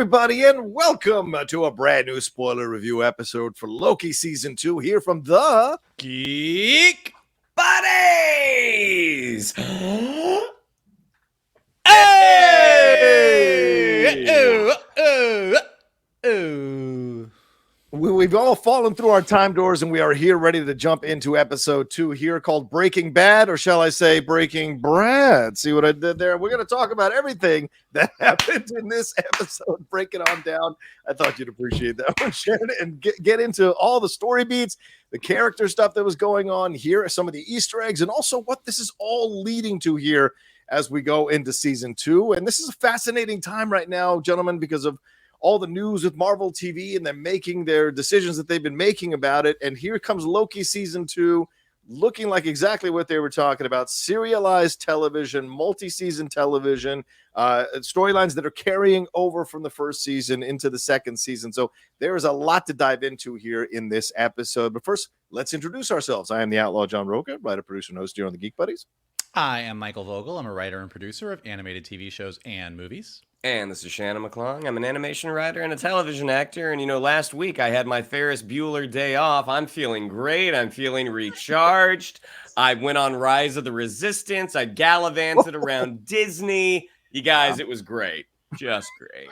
everybody, and welcome to a brand new spoiler review episode for Loki Season 2 here from the Geek Buddies! Hey! We've all fallen through our time doors, and we are here ready to jump into episode 2 here called Breaking Bad, or shall I say Breaking Brad? See what I did there? We're going to talk about everything that happened in this episode, break it on down. I thought you'd appreciate that one, Shannon, and get into all the story beats, the character stuff that was going on here, some of the Easter eggs, and also what this is all leading to here as we go into season 2. And this is a fascinating time right now, gentlemen, because of all the news with Marvel TV and them making their decisions that they've been making about it. And here comes Loki season 2, looking like exactly what they were talking about: serialized television, multi-season television, storylines that are carrying over from the first season into the second season. So there's a lot to dive into here in this episode. But first, let's introduce ourselves. I am the Outlaw John Rocha, writer, producer, and host here on the Geek Buddies. I am Michael Vogel. I'm a writer and producer of animated TV shows and movies. And this is Shannon McClung. I'm an animation writer and a television actor. And, last week I had my Ferris Bueller day off. I'm feeling great. I'm feeling recharged. I went on Rise of the Resistance. I gallivanted around Disney. You guys, it was great. Just great.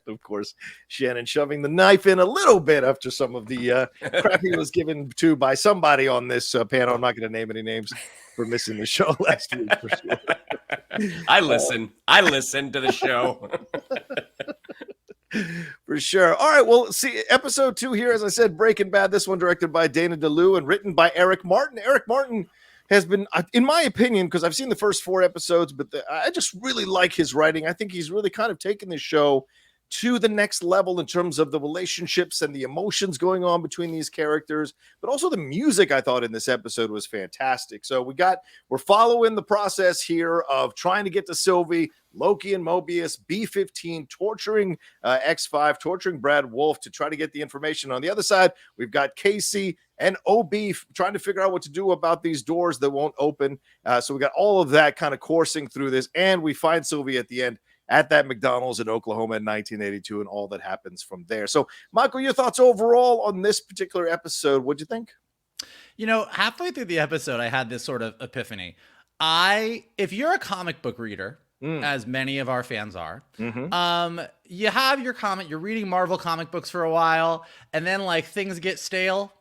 Of course, Shannon shoving the knife in a little bit after some of the crap he was given to by somebody on this panel. I'm not going to name any names for missing the show last week, for sure. I listen to the show. For sure. All right, well, see, episode 2 here, as I said, Breaking Bad. This one directed by Dana DeLue and written by Eric Martin. Eric Martin has been, in my opinion, because I've seen the first 4 episodes, but I just really like his writing. I think he's really kind of taken this show to the next level in terms of the relationships and the emotions going on between these characters, but also the music I thought in this episode was fantastic. So we're following the process here of trying to get to Sylvie, Loki and Mobius, B-15 torturing X5, torturing Brad Wolfe to try to get the information. On the other side, we've got Casey and OB trying to figure out what to do about these doors that won't open. So we got all of that kind of coursing through this, and we find Sylvie at the end at that McDonald's in Oklahoma in 1982, and all that happens from there. So, Michael, your thoughts overall on this particular episode? What'd you think? Halfway through the episode, I had this sort of epiphany. If you're a comic book reader, as many of our fans are, you have your comic, you're reading Marvel comic books for a while, and then like things get stale.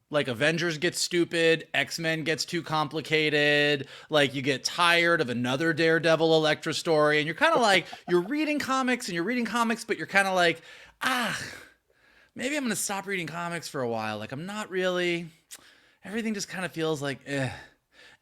Like Avengers gets stupid, X-Men gets too complicated, like you get tired of another Daredevil Elektra story, and you're kind of like, you're reading comics, but you're kind of like, maybe I'm going to stop reading comics for a while. Like I'm not really, everything just kind of feels like, eh.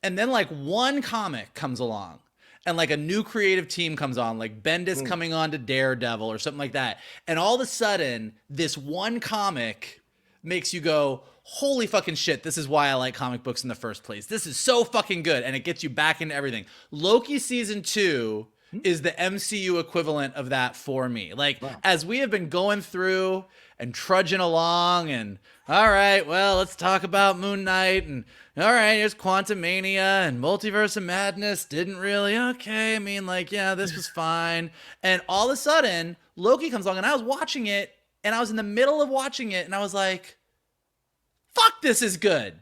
And then like one comic comes along, and like a new creative team comes on, like Bendis coming on to Daredevil or something like that. And all of a sudden, this one comic makes you go, holy fucking shit, this is why I like comic books in the first place. This is so fucking good. And it gets you back into everything. Loki season 2 is the MCU equivalent of that for me. Like, as we have been going through and trudging along and, all right, well, let's talk about Moon Knight, and all right, here's Quantumania and Multiverse of Madness. Didn't really, okay, I mean, like, yeah, this was fine. And all of a sudden, Loki comes along, and I was watching it, and I was in the middle of watching it, and I was like, fuck, this is good.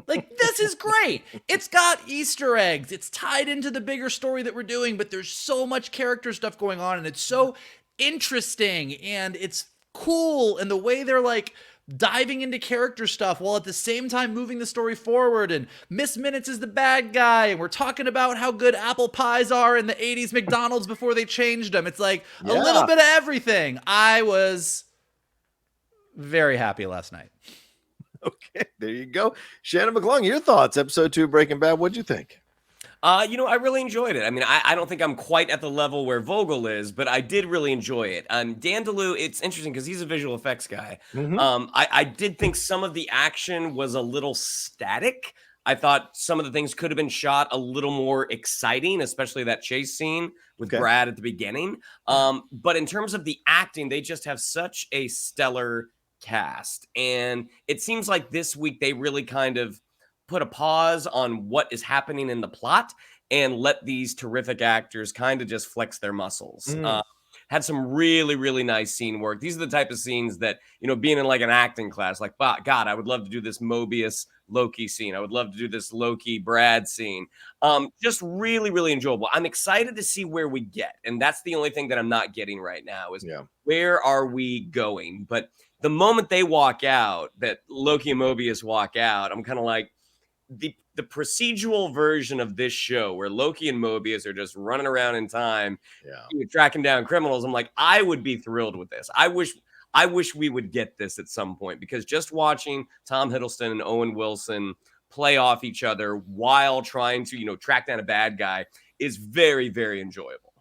Like, this is great. It's got Easter eggs. It's tied into the bigger story that we're doing, but there's so much character stuff going on, and it's so interesting, and it's cool, and the way they're, like, diving into character stuff while at the same time moving the story forward, and Miss Minutes is the bad guy, and we're talking about how good apple pies are in the 80s McDonald's before they changed them. It's like a little bit of everything. I was very happy last night. Okay, there you go. Shannon McClung, your thoughts. Episode 2 Breaking Bad, what'd you think? I really enjoyed it. I mean, I don't think I'm quite at the level where Vogel is, but I did really enjoy it. Dan DeLue, it's interesting because he's a visual effects guy. I did think some of the action was a little static. I thought some of the things could have been shot a little more exciting, especially that chase scene with Brad at the beginning. But in terms of the acting, they just have such a stellar cast. And it seems like this week they really kind of put a pause on what is happening in the plot and let these terrific actors kind of just flex their muscles. had some really, really nice scene work. These are the type of scenes that, you know, being in like an acting class, like, God, I would love to do this Mobius Loki scene. I would love to do this Loki Brad scene. Just really, really enjoyable. I'm excited to see where we get. And that's the only thing that I'm not getting right now is where are we going? But the moment they walk out, that Loki and Mobius walk out, I'm kind of like, the procedural version of this show where Loki and Mobius are just running around in time, tracking down criminals. I'm like, I would be thrilled with this. I wish we would get this at some point, because just watching Tom Hiddleston and Owen Wilson play off each other while trying to, you know, track down a bad guy is very, very enjoyable.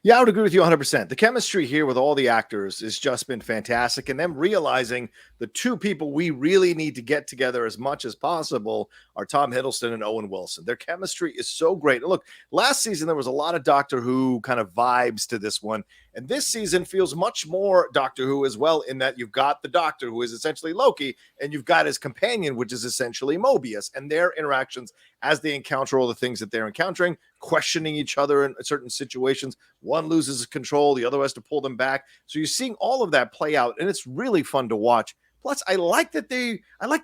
Yeah, I would agree with you 100%. The chemistry here with all the actors has just been fantastic. And them realizing the two people we really need to get together as much as possible are Tom Hiddleston and Owen Wilson. Their chemistry is so great. And look, last season, there was a lot of Doctor Who kind of vibes to this one. And this season feels much more Doctor Who as well, in that you've got the Doctor, who is essentially Loki, and you've got his companion, which is essentially Mobius, and their interactions as they encounter all the things that they're encountering, questioning each other in certain situations. One loses control, the other has to pull them back. So you're seeing all of that play out, and it's really fun to watch. Plus, I like the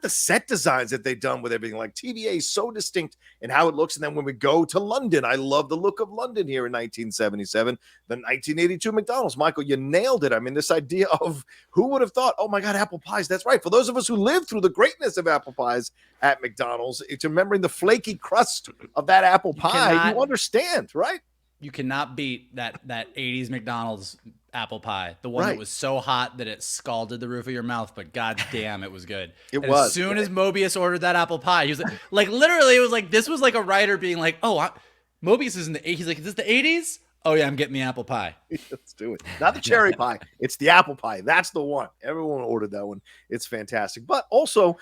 set designs that they've done with everything. Like, TVA is so distinct in how it looks. And then when we go to London, I love the look of London here in 1977, the 1982 McDonald's. Michael, you nailed it. I mean, this idea of who would have thought, oh my God, apple pies. That's right. For those of us who lived through the greatness of apple pies at McDonald's, it's remembering the flaky crust of that apple pie. You understand, right? You cannot beat that 80s McDonald's apple pie, the one that was so hot that it scalded the roof of your mouth, but god damn, it was good. As soon as Mobius ordered that apple pie, he was like literally, it was like, this was like a writer being like, Mobius is in the 80s. He's like, is this the 80s? Oh yeah, I'm getting the apple pie. Let's do it. Not the cherry pie. It's the apple pie. That's the one. Everyone ordered that one. It's fantastic. But also,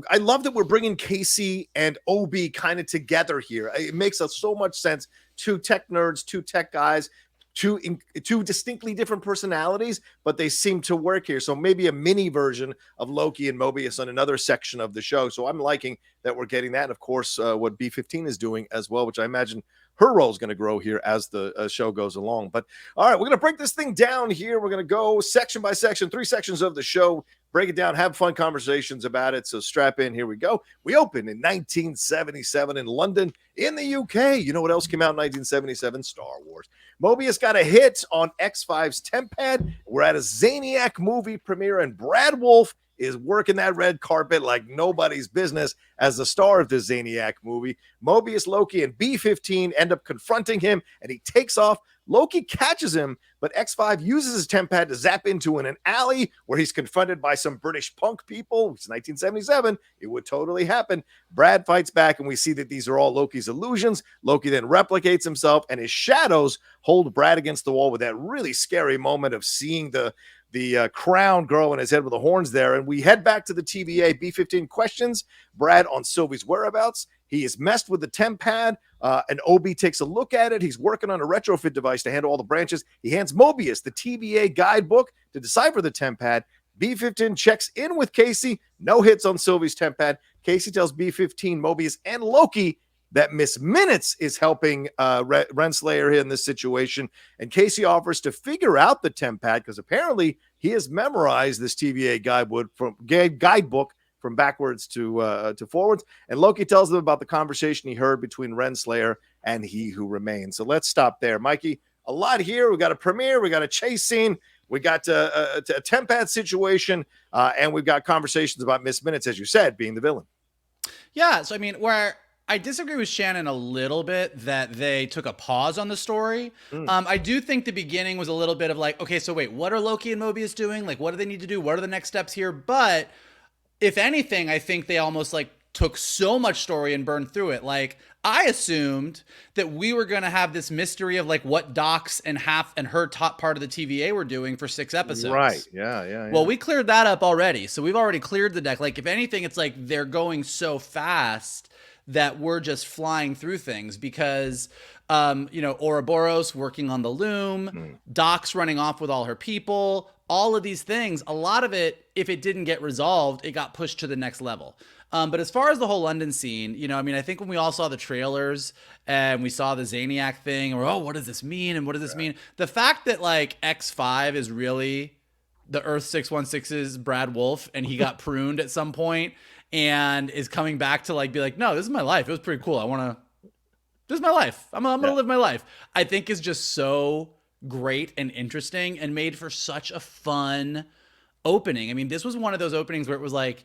I love that we're bringing Casey and Obi kind of together here. It makes us so much sense. Two tech nerds, two tech guys, two distinctly different personalities, but they seem to work here. So maybe a mini version of Loki and Mobius on another section of the show. So I'm liking that we're getting that. And of course, what B15 is doing as well, which I imagine her role is going to grow here as the show goes along. But all right, we're going to break this thing down here. We're going to go section by section, 3 sections of the show, break it down, have fun conversations about it. So strap in. Here we go. We opened in 1977 in London in the UK. You know what else came out in 1977? Star Wars. Mobius got a hit on X5's Tempad. We're at a Zaniac movie premiere, and Brad Wolfe is working that red carpet like nobody's business as the star of the Zaniac movie. Mobius, Loki, and B15 end up confronting him, and he takes off. Loki catches him, but X5 uses his Tempad to zap into an alley where he's confronted by some British punk people. It's 1977. It would totally happen. Brad fights back, and we see that these are all Loki's illusions. Loki then replicates himself, and his shadows hold Brad against the wall with that really scary moment of seeing the crown grow in his head with the horns there. And we head back to the TVA. B15 questions Brad on Sylvie's whereabouts. He is messed with the Tempad, and Obi takes a look at it. He's working on a retrofit device to handle all the branches. He hands Mobius the TVA guidebook to decipher the Tempad. B15 checks in with Casey. No hits on Sylvie's Tempad. Casey tells B15, Mobius, and Loki that Miss Minutes is helping Renslayer here in this situation. And Casey offers to figure out the Tempad because apparently he has memorized this TVA guidebook from backwards to forwards. And Loki tells them about the conversation he heard between Renslayer and He Who Remains. So let's stop there. Mikey, a lot here. We got a premiere. We got a chase scene. We got a Tempad situation. And we've got conversations about Miss Minutes, as you said, being the villain. Yeah. So, I mean, where I disagree with Shannon a little bit that they took a pause on the story. I do think the beginning was a little bit of like, okay, so wait, what are Loki and Mobius doing? Like, what do they need to do? What are the next steps here? But if anything, I think they almost like took so much story and burned through it. Like, I assumed that we were going to have this mystery of like what Docs and her top part of the TVA were doing for 6 episodes. Right. Yeah. Well, we cleared that up already. So we've already cleared the deck. Like, if anything, it's like they're going so fast that we're just flying through things because, Ouroboros working on the loom, Doc's running off with all her people, all of these things, a lot of it, if it didn't get resolved, it got pushed to the next level. But as far as the whole London scene, you know, I mean, I think when we all saw the trailers and we saw the Zaniac thing, and we're, oh, what does this mean? And what does this mean? The fact that like X5 is really the Earth 616's Brad Wolfe, and he got pruned at some point and is coming back to like be like, no, this is my life. It was pretty cool. This is my life. I'm gonna live my life. I think is just so great and interesting and made for such a fun opening. I mean, this was one of those openings where it was like,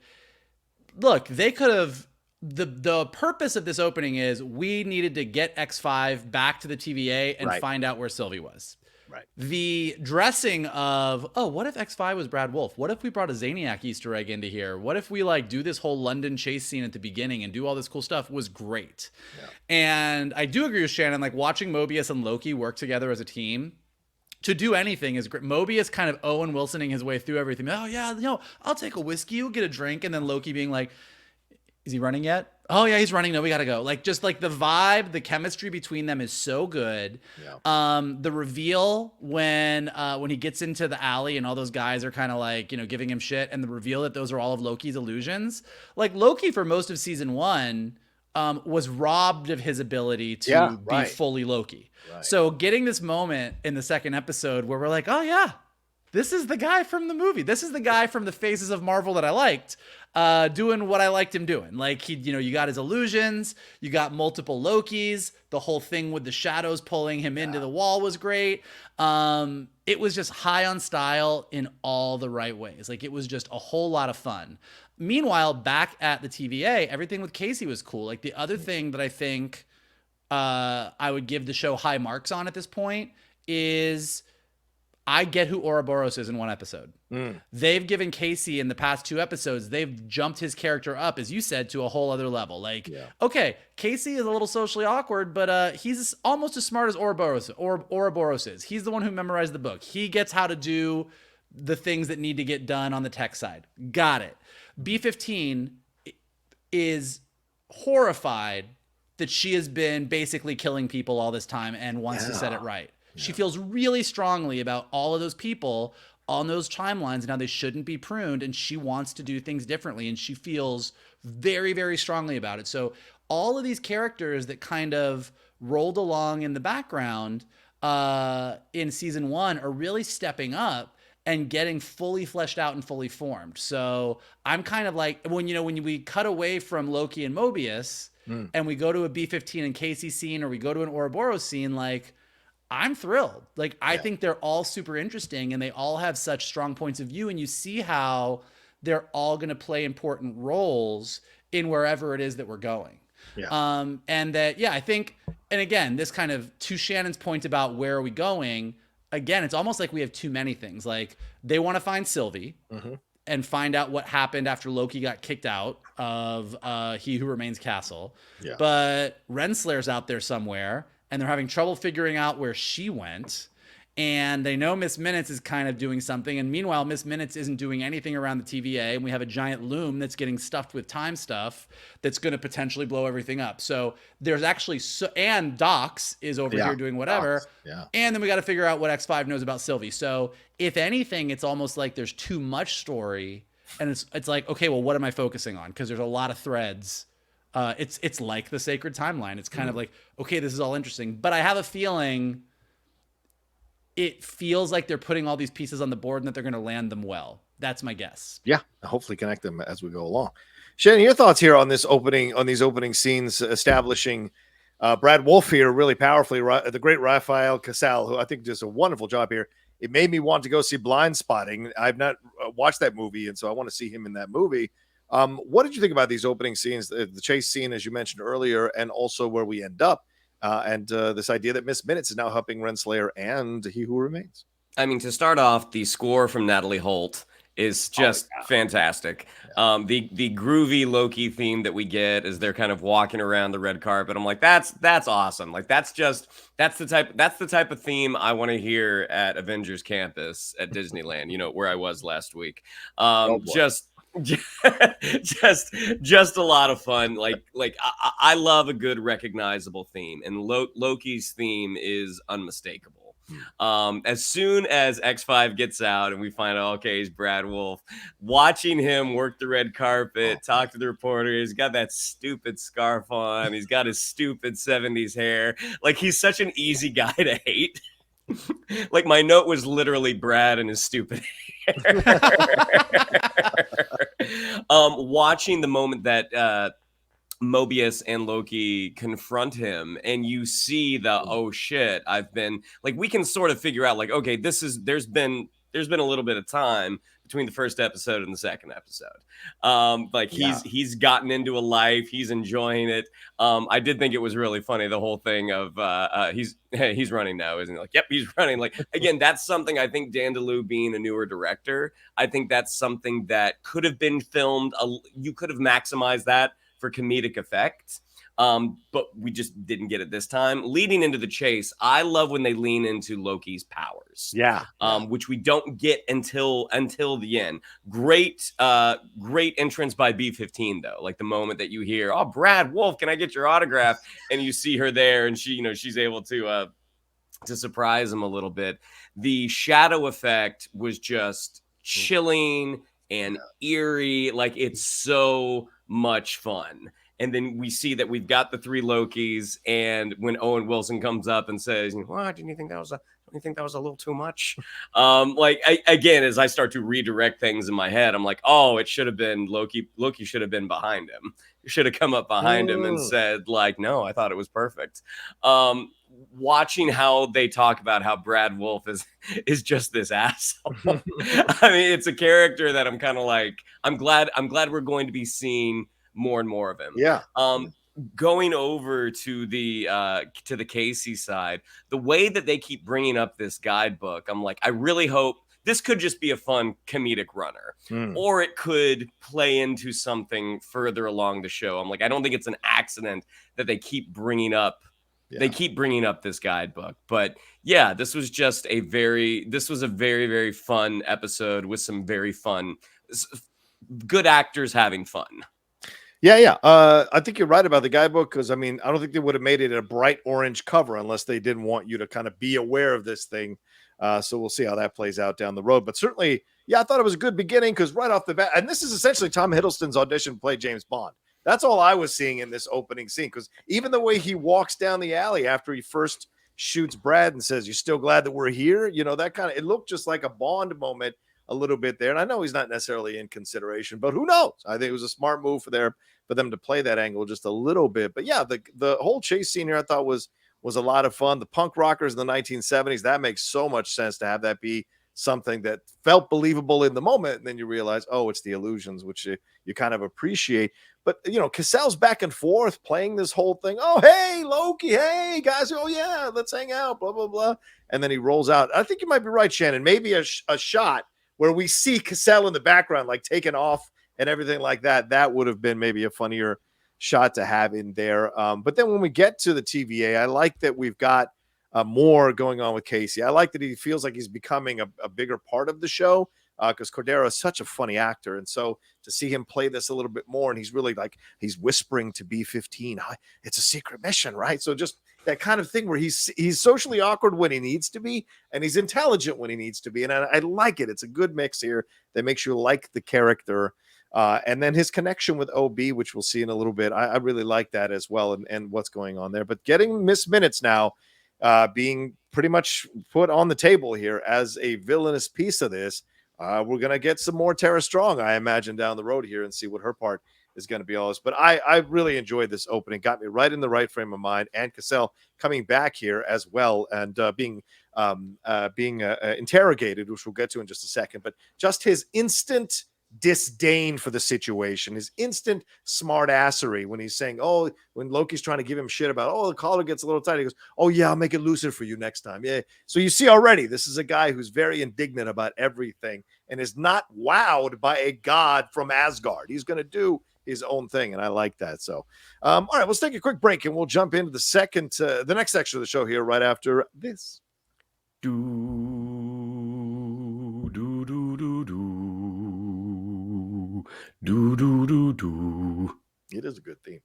look, they could have, the purpose of this opening is we needed to get X5 back to the TVA and find out where Sylvie was. Right. The dressing of, oh, what if X5 was Brad Wolfe? What if we brought a Zaniac Easter egg into here? What if we like do this whole London chase scene at the beginning and do all this cool stuff was great. Yeah. And I do agree with Shannon, like watching Mobius and Loki work together as a team to do anything is great. Mobius kind of Owen Wilsoning his way through everything. Oh yeah, you know, I'll take a whiskey, you'll get a drink. And then Loki being like, is he running yet? Oh yeah, he's running. No, we gotta go. Like just like the vibe, the chemistry between them is so good. Yeah. The reveal when he gets into the alley and all those guys are kind of like, you know, giving him shit, and the reveal that those are all of Loki's illusions. Like Loki for most of season 1 was robbed of his ability to be fully Loki. Right. So getting this moment in the second episode where we're like, oh yeah, this is the guy from the movie. This is the guy from the Faces of Marvel that I liked, doing what I liked him doing. Like he, you know, you got his illusions, you got multiple Lokis. The whole thing with the shadows pulling him into the wall was great. It was just high on style in all the right ways. Like it was just a whole lot of fun. Meanwhile, back at the TVA, everything with Casey was cool. Like the other thing that I think I would give the show high marks on at this point is I get who Ouroboros is in one episode. They've given Casey in the past 2 episodes, they've jumped his character up, as you said, to a whole other level. Like, okay, Casey is a little socially awkward, but he's almost as smart as Ouroboros is. He's the one who memorized the book. He gets how to do the things that need to get done on the tech side. Got it. B-15 is horrified that she has been basically killing people all this time and wants to set it right. She feels really strongly about all of those people on those timelines and how they shouldn't be pruned, and she wants to do things differently, and she feels very, very strongly about it. So all of these characters that kind of rolled along in the background in season 1 are really stepping up and getting fully fleshed out and fully formed. So I'm kind of like, when we cut away from Loki and Mobius and we go to a B-15 and Casey scene, or we go to an Ouroboros scene, like, I'm thrilled. Like, I think they're all super interesting and they all have such strong points of view, and you see how they're all going to play important roles in wherever it is that we're going. And that, I think, and again, this kind of, to Shannon's point about where are we going, again, it's almost like we have too many things. Like, they want to find Sylvie and find out what happened after Loki got kicked out of He Who Remains Castle. But Renslayer's out there somewhere, and they're having trouble figuring out where she went. And they know Miss Minutes is kind of doing something. And meanwhile, Miss Minutes isn't doing anything around the TVA. And we have a giant loom that's getting stuffed with time stuff that's going to potentially blow everything up. So there's actually, and Docs is over here doing whatever. And then we got to figure out what X5 knows about Sylvie. So if anything, it's almost like there's too much story. And it's like, okay, well, what am I focusing on? Because there's a lot of threads. It's like the sacred timeline. It's kind of like, okay, this is all interesting, but I have a feeling it feels like they're putting all these pieces on the board and that they're going to land them well. That's my guess. Yeah, hopefully connect them as we go along. Shannon, your thoughts here on this opening, on these opening scenes establishing Brad Wolfe here really powerfully, the great RAFAEL CASAL, who I think does a wonderful job here. It made me want to go see Blind Spotting. I've not watched that movie, and so I want to see him in that movie. What did you think about these opening scenes, the chase scene, as you mentioned earlier, and also where we end up, and this idea that Miss Minutes is now helping Renslayer and He Who Remains? I mean, to start off, the score from Natalie Holt is just fantastic. The groovy Loki theme that we get as they're kind of walking around the red carpet, I'm like, that's awesome. Like, that's the type of theme I want to hear at Avengers Campus at Disneyland, you know, where I was last week. Just a lot of fun. Like I love a good recognizable theme, and Loki's theme is unmistakable. As soon as X5 gets out and we find out, okay, he's Brad Wolfe, watching him work the red carpet, talk to the reporter, he's got that stupid scarf on, he's got his stupid 70s hair. Like, he's such an easy guy to hate. Like, my note was literally Brad and his stupid hair. Watching the moment that Mobius and Loki confront him, and you see the, oh shit, I've been like, we can sort of figure out like, okay, there's been a little bit of time between the first episode and the second episode. Like he's gotten into a life, he's enjoying it. I did think it was really funny, the whole thing of he's running now, isn't he? Like, yep, he's running. Like, again, that's something I think Dan DeLue, being a newer director, I think that's something that could have been filmed. You could have maximized that for comedic effect, but we just didn't get it this time. Leading into the chase, I love when they lean into Loki's powers, which we don't get until the end. Great entrance by B-15 though. Like the moment that you hear, "Oh, Brad Wolfe, can I get your autograph?" and you see her there, and she's able to surprise him a little bit. The shadow effect was just chilling and eerie. Like, it's so much fun. And then we see that we've got the three Lokis, and when Owen Wilson comes up and says, "What, do you think that was a little too much?" Again, as I start to redirect things in my head, I'm like, oh, it should have been Loki. Loki should have been behind him. He should have come up behind him and said, like, no, I thought it was perfect. Watching how they talk about how Brad Wolfe is just this asshole. I mean, it's a character that I'm kind of like, I'm glad we're going to be seeing more and more of him. Yeah. Going over to the Casey side, the way that they keep bringing up this guidebook, I'm like, I really hope this could just be a fun comedic runner, or it could play into something further along the show. I'm like, I don't think it's an accident that they keep bringing up. Yeah. They keep bringing up this guidebook. But yeah, this was a very, very fun episode with some very fun, good actors having fun. Yeah. I think you're right about the guidebook, because I mean, I don't think they would have made it a bright orange cover unless they didn't want you to kind of be aware of this thing. So we'll see how that plays out down the road. But certainly, yeah, I thought it was a good beginning, because right off the bat, and this is essentially Tom Hiddleston's audition to play James Bond. That's all I was seeing in this opening scene, because even the way he walks down the alley after he first shoots Brad and says, "You still glad that we're here?" That kind of, it looked just like a Bond moment a little bit there. And I know he's not necessarily in consideration, but who knows? I think it was a smart move for them to play that angle just a little bit. But yeah, the whole chase scene here I thought was a lot of fun. The punk rockers in the 1970s, that makes so much sense to have that be something that felt believable in the moment. And then you realize, oh, it's the illusions, which you kind of appreciate. But, CASAL's back and forth playing this whole thing. Oh, hey, Loki. Hey, guys. Oh, yeah, let's hang out, blah, blah, blah. And then he rolls out. I think you might be right, Shannon. Maybe a shot where we see CASAL in the background, like taking off and everything like that. That would have been maybe a funnier shot to have in there. But then when we get to the TVA, I like that we've got more going on with Casey. I like that he feels like he's becoming a bigger part of the show, because Cordero is such a funny actor. And so to see him play this a little bit more, and he's really like, he's whispering to B-15, it's a secret mission, right? So just that kind of thing where he's socially awkward when he needs to be, and he's intelligent when he needs to be. And I like it. It's a good mix here that makes you like the character. And then his connection with OB, which we'll see in a little bit. I really like that as well, and what's going on there. But getting Miss Minutes now, being pretty much put on the table here as a villainous piece of this. We're going to get some more Tara Strong, I imagine, down the road here, and see what her part is going to be all this. But I really enjoyed this opening. Got me right in the right frame of mind. And CASAL coming back here as well, and being interrogated, which we'll get to in just a second. But just his instant disdain for the situation, his instant smartassery when he's saying, oh, when Loki's trying to give him shit about, oh, the collar gets a little tight, he goes, oh yeah, I'll make it looser for you next time. Yeah. So you see already, this is a guy who's very indignant about everything and is not wowed by a god from Asgard. He's going to do his own thing, and I like that. So all right, let's take a quick break and we'll jump into the next section of the show here right after this. It is a good theme.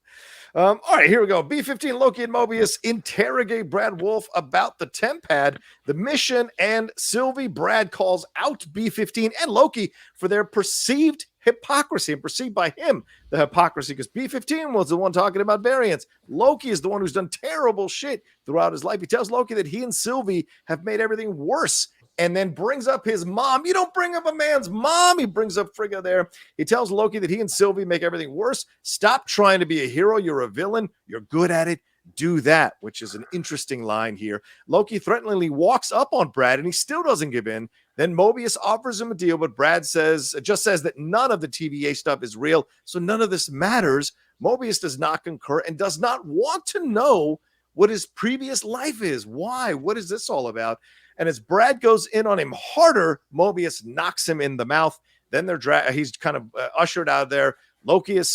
All right, here we go. B-15 Loki and Mobius interrogate Brad Wolfe about the temp pad, the mission, and Sylvie. Brad calls out B-15 and Loki for their perceived hypocrisy, and perceived by him the hypocrisy, because B-15 was the one talking about variants. Loki is the one who's done terrible shit throughout his life. He tells Loki that he and Sylvie have made everything worse, and then brings up his mom. You don't bring up a man's mom. He brings up Frigga there. He tells Loki that he and Sylvie make everything worse. Stop trying to be a hero. You're a villain. You're good at it. Do that, which is an interesting line here. Loki threateningly walks up on Brad, and he still doesn't give in. Then Mobius offers him a deal, but Brad just says that none of the TVA stuff is real, so none of this matters. Mobius does not concur and does not want to know what his previous life is. Why? What is this all about? And as Brad goes in on him harder, Mobius knocks him in the mouth. Then he's kind of ushered out of there. Loki and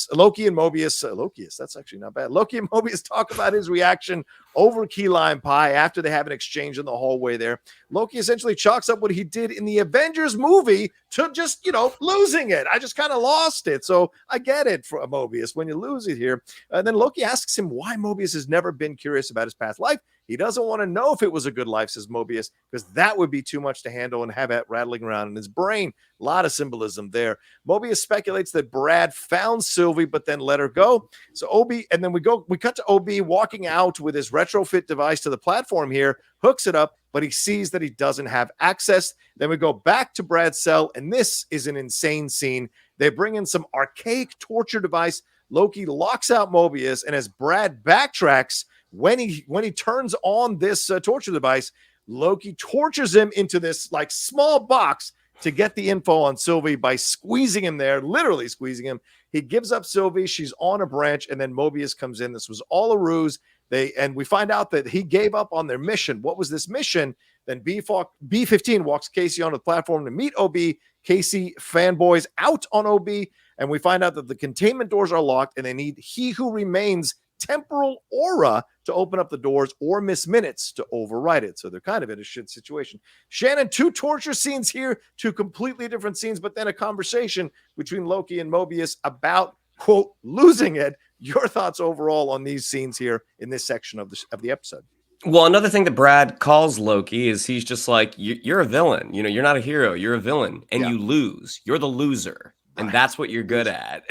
Mobius, that's actually not bad. Loki and Mobius talk about his reaction over key lime pie after they have an exchange in the hallway there. Loki essentially chalks up what he did in the Avengers movie to just, losing it. I just kind of lost it. So I get it for Mobius when you lose it here. And then Loki asks him why Mobius has never been curious about his past life. He doesn't want to know if it was a good life, says Mobius, because that would be too much to handle and have it rattling around in his brain. A lot of symbolism there. Mobius speculates that Brad found Sylvie, but then let her go. So and then we cut to OB walking out with his retrofit device to the platform here, hooks it up, but he sees that he doesn't have access. Then we go back to Brad's cell, and this is an insane scene. They bring in some archaic torture device. Loki locks out Mobius, and as Brad backtracks, when he turns on this torture device, Loki tortures him into this like small box to get the info on Sylvie by squeezing him there, literally squeezing him. He gives up Sylvie. She's on a branch, and then Mobius comes in. This was all a ruse. And we find out that he gave up on their mission. What was this mission? Then B-15 walks Casey onto the platform to meet OB. Casey fanboys out on OB, and we find out that the containment doors are locked, and they need He Who Remains temporal aura to open up the doors, or Miss Minutes to override it. So they're kind of in a shit situation. Shannon, 2 torture scenes here, 2 completely different scenes, but then a conversation between Loki and Mobius about, quote, losing it. Your thoughts overall on these scenes here in this section of the episode? Well, another thing that Brad calls Loki is he's just like, you're a villain. You're not a hero. You're a villain, and you lose. You're the loser. And that's what you're good at.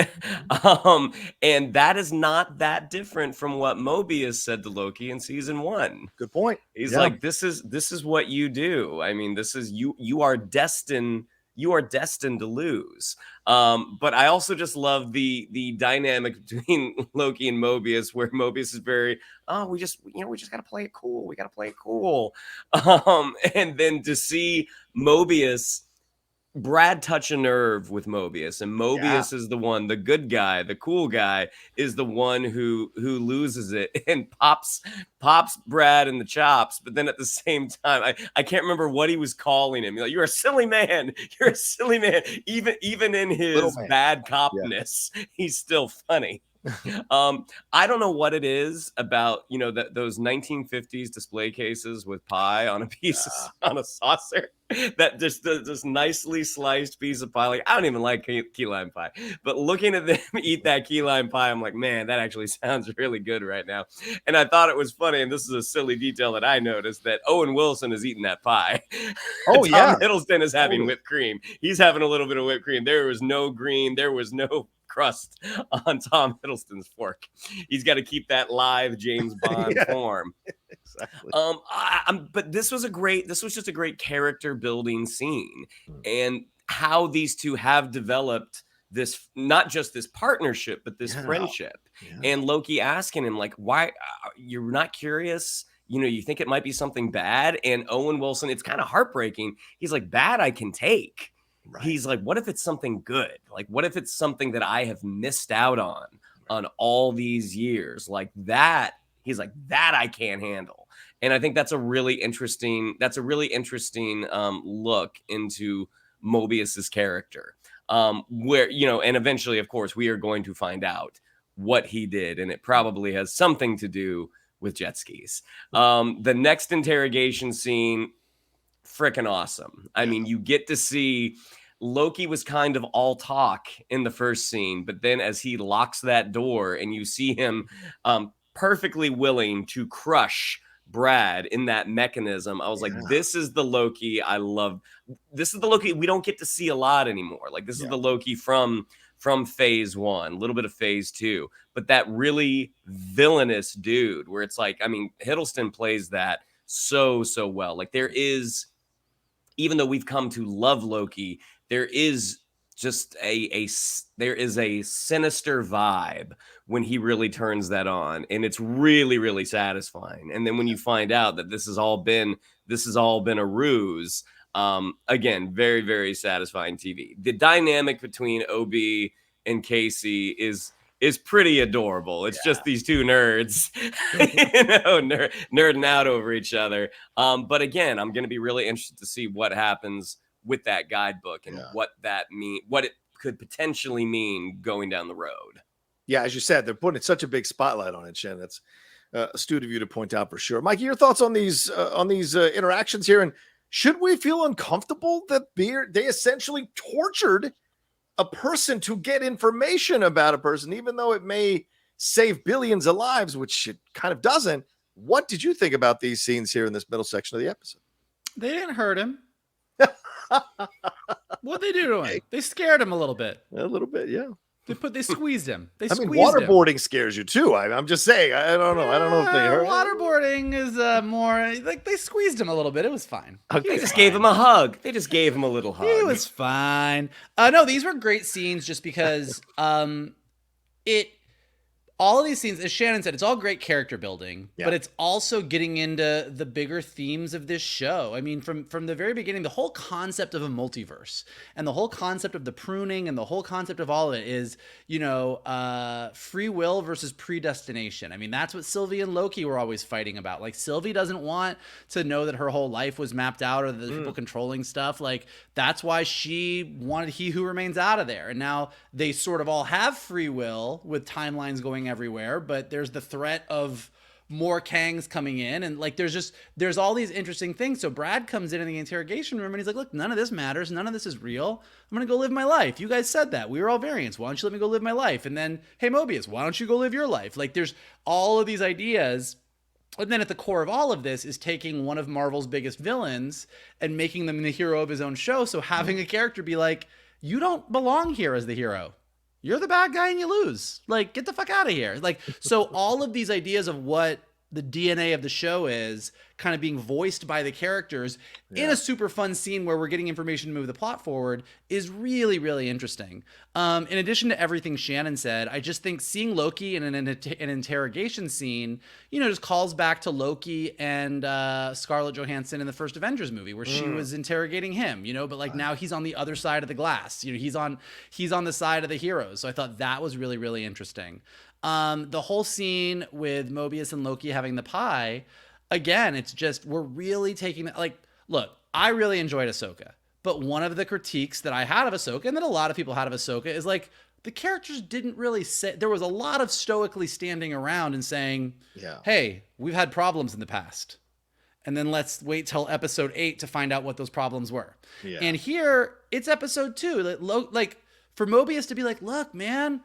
And that is not that different from what Mobius said to Loki in season 1. Good point. He's like, this is what you do. I mean, this is you are destined to lose. But I also just love the dynamic between Loki and Mobius, where Mobius is very, we just gotta play it cool. We gotta play it cool. And then to see Brad touch a nerve with Mobius, and Mobius is the one, the good guy, the cool guy, is the one who loses it and pops Brad in the chops. But then at the same time, I can't remember what he was calling him. You're a silly man. You're a silly man. Even in his bad copness, he's still funny. I don't know what it is about, those 1950s display cases with pie on a piece on a saucer, that just this nicely sliced piece of pie. Like, I don't even like key lime pie, but looking at them eat that key lime pie, I'm like, man, that actually sounds really good right now. And I thought it was funny, and this is a silly detail that I noticed, that Owen Wilson is eating that pie. Oh, Tom Hiddleston is having whipped cream. He's having a little bit of whipped cream. There was no green. There was no crust on Tom Hiddleston's fork. He's got to keep that live James Bond form. Exactly. But this was just a great character building scene, and how these two have developed this, not just this partnership, but this friendship. And Loki asking him, like, why you're not curious? You think it might be something bad. And Owen Wilson, it's kind of heartbreaking. He's like, bad I can take. Right. He's like, what if it's something good? Like, what if it's something that I have missed out on all these years? Like that, he's like, that I can't handle. And I think that's a really interesting look into Mobius's character, where, and eventually, of course, we are going to find out what he did. And it probably has something to do with jet skis. The next interrogation scene, freaking awesome. I mean, you get to see Loki was kind of all talk in the first scene, but then as he locks that door and you see him perfectly willing to crush Brad in that mechanism, I was like, this is the Loki I love. This is the Loki we don't get to see a lot anymore. Like, this is the Loki from phase 1, a little bit of phase 2, but that really villainous dude where it's like, I mean, Hiddleston plays that so well. Like, there is, even though we've come to love Loki, there is just there is a sinister vibe when he really turns that on, and it's really satisfying. And then when you find out that this has all been a ruse, again, very satisfying TV. The dynamic between OB and Casey is pretty adorable. It's just these two nerds, nerding out over each other. But again, I'm going to be really interested to see what happens with that guidebook and what it could potentially mean going down the road. Yeah, as you said, they're putting such a big spotlight on it, Shen. That's astute of you to point out for sure. Mikey, your thoughts on these interactions here, and should we feel uncomfortable that they essentially tortured a person to get information about a person, even though it may save billions of lives, which it kind of doesn't? What did you think about these scenes here in this middle section of the episode? They didn't hurt him. What'd they do to him? They scared him a little bit. A little bit, yeah. They squeezed him. Waterboarding scares you too. I'm just saying. I don't know. I don't know if they hurt. Waterboarding is more like they squeezed him a little bit. It was fine. Okay. They just gave him a hug. They just gave him a little hug. It was fine. No, these were great scenes just because all of these scenes, as Shannon said, it's all great character building, but it's also getting into the bigger themes of this show. I mean, from the very beginning, the whole concept of a multiverse and the whole concept of the pruning and the whole concept of all of it is, free will versus predestination. I mean, that's what Sylvie and Loki were always fighting about. Like, Sylvie doesn't want to know that her whole life was mapped out or the people controlling stuff. Like, that's why she wanted He Who Remains out of there. And now they sort of all have free will with timelines going everywhere, but there's the threat of more Kangs coming in, and like there's all these interesting things. So Brad comes in the interrogation room and he's like, look, none of this matters, none of this is real. I'm gonna go live my life. You guys said that we were all variants, why don't you let me go live my life? And then, hey Mobius, why don't you go live your life? Like, there's all of these ideas. And then at the core of all of this is taking one of Marvel's biggest villains and making them the hero of his own show. So having a character be like, you don't belong here as the hero. You're the bad guy and you lose. Like, get the fuck out of here. Like, so all of these ideas of what the DNA of the show is kind of being voiced by the characters in a super fun scene where we're getting information to move the plot forward is really interesting. In addition to everything Shannon said, I just think seeing Loki in an interrogation scene, just calls back to Loki and Scarlett Johansson in the first Avengers movie where she was interrogating him, but like now he's on the other side of the glass. He's on the side of the heroes. So I thought that was really interesting. The whole scene with Mobius and Loki having the pie, again, it's just, we're really taking that. Like, look, I really enjoyed Ahsoka, but one of the critiques that I had of Ahsoka, and that a lot of people had of Ahsoka, is like, the characters didn't really say, there was a lot of stoically standing around and saying, hey, we've had problems in the past. And then let's wait till episode 8 to find out what those problems were. Yeah. And here, it's episode 2. Like, for Mobius to be like, look, man,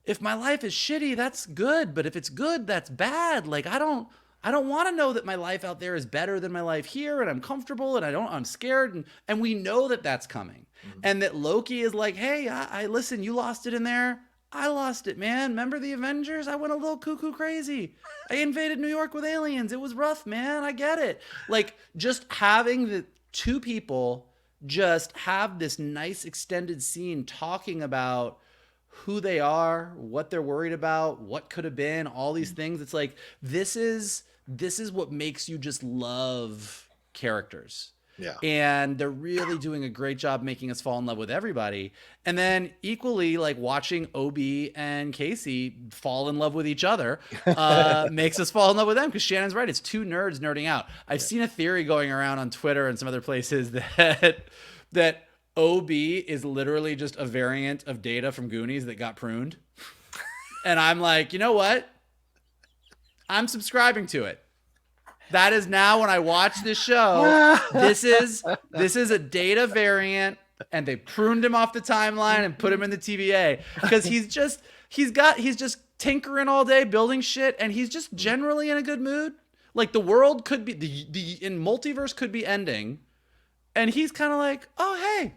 if my life is shitty, that's good. But if it's good, that's bad. Like, I don't want to know that my life out there is better than my life here, and I'm comfortable, and I'm scared. And we know that that's coming. Mm-hmm. And that Loki is like, hey, I listen, you lost it in there. I lost it, man. Remember the Avengers? I went a little cuckoo crazy. I invaded New York with aliens. It was rough, man. I get it. Like, just having the two people just have this nice extended scene talking about who they are, what they're worried about, what could have been, all these things. It's like, this is what makes you just love characters. Yeah. And they're really doing a great job making us fall in love with everybody. And then equally, like, watching OB and Casey fall in love with each other makes us fall in love with them, because Shannon's right. It's two nerds nerding out. I've seen a theory going around on Twitter and some other places that OB is literally just a variant of Data from Goonies that got pruned. And I'm like, you know what? I'm subscribing to it. That is now, when I watch this show, this is a Data variant and they pruned him off the timeline and put him in the TVA because he's just tinkering all day, building shit, and he's just generally in a good mood. Like the world could be the in multiverse could be ending, and he's kind of like, oh hey,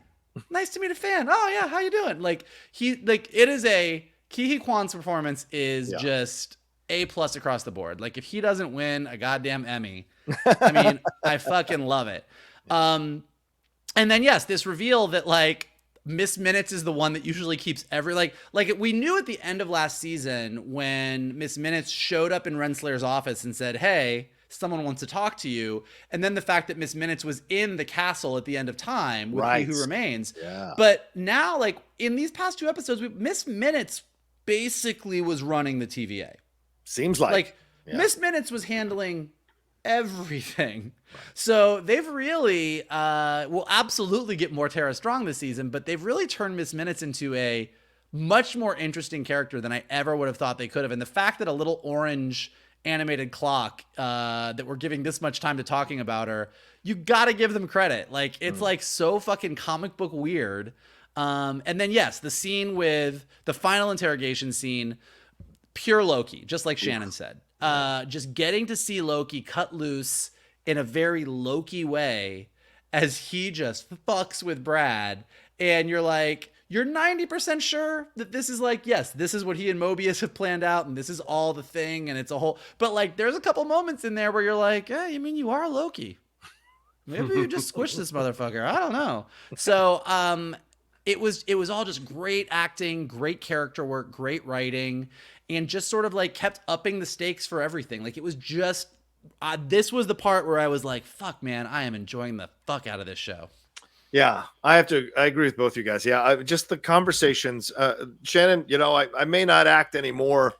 nice to meet a fan. Oh yeah, how you doing? Like it is a Ke Huy Quan's performance is just A+ across the board. Like if he doesn't win a goddamn Emmy, I mean, I fucking love it. And then yes, this reveal that like Miss Minutes is the one that usually keeps like we knew at the end of last season when Miss Minutes showed up in Renslayer's office and said, hey, someone wants to talk to you. And then the fact that Miss Minutes was in the castle at the end of time with He Who Remains. Yeah. But now, like in these past 2 episodes, Miss Minutes basically was running the TVA. Seems like Miss Minutes was handling everything. So they've really will absolutely get more Tara Strong this season, but they've really turned Miss Minutes into a much more interesting character than I ever would have thought they could have. And the fact that a little orange animated clock that we're giving this much time to talking about her, you gotta give them credit. Like it's like so fucking comic book weird. And then yes, the scene with the final interrogation scene, pure Loki, just like Shannon said. Just getting to see Loki cut loose in a very Loki way as he just fucks with Brad. And you're like, you're 90% sure that this is like, yes, this is what he and Mobius have planned out. And this is all the thing. And it's a whole, but like, there's a couple moments in there where you're like, yeah, you mean you are Loki. Maybe you just squished this motherfucker. I don't know. So, it was all just great acting, great character work, great writing, and just sort of like kept upping the stakes for everything. Like it was just, this was the part where I was like, fuck man, I am enjoying the fuck out of this show. Yeah, I agree with both you guys. Yeah, just the conversations. Shannon, you know, I may not act anymore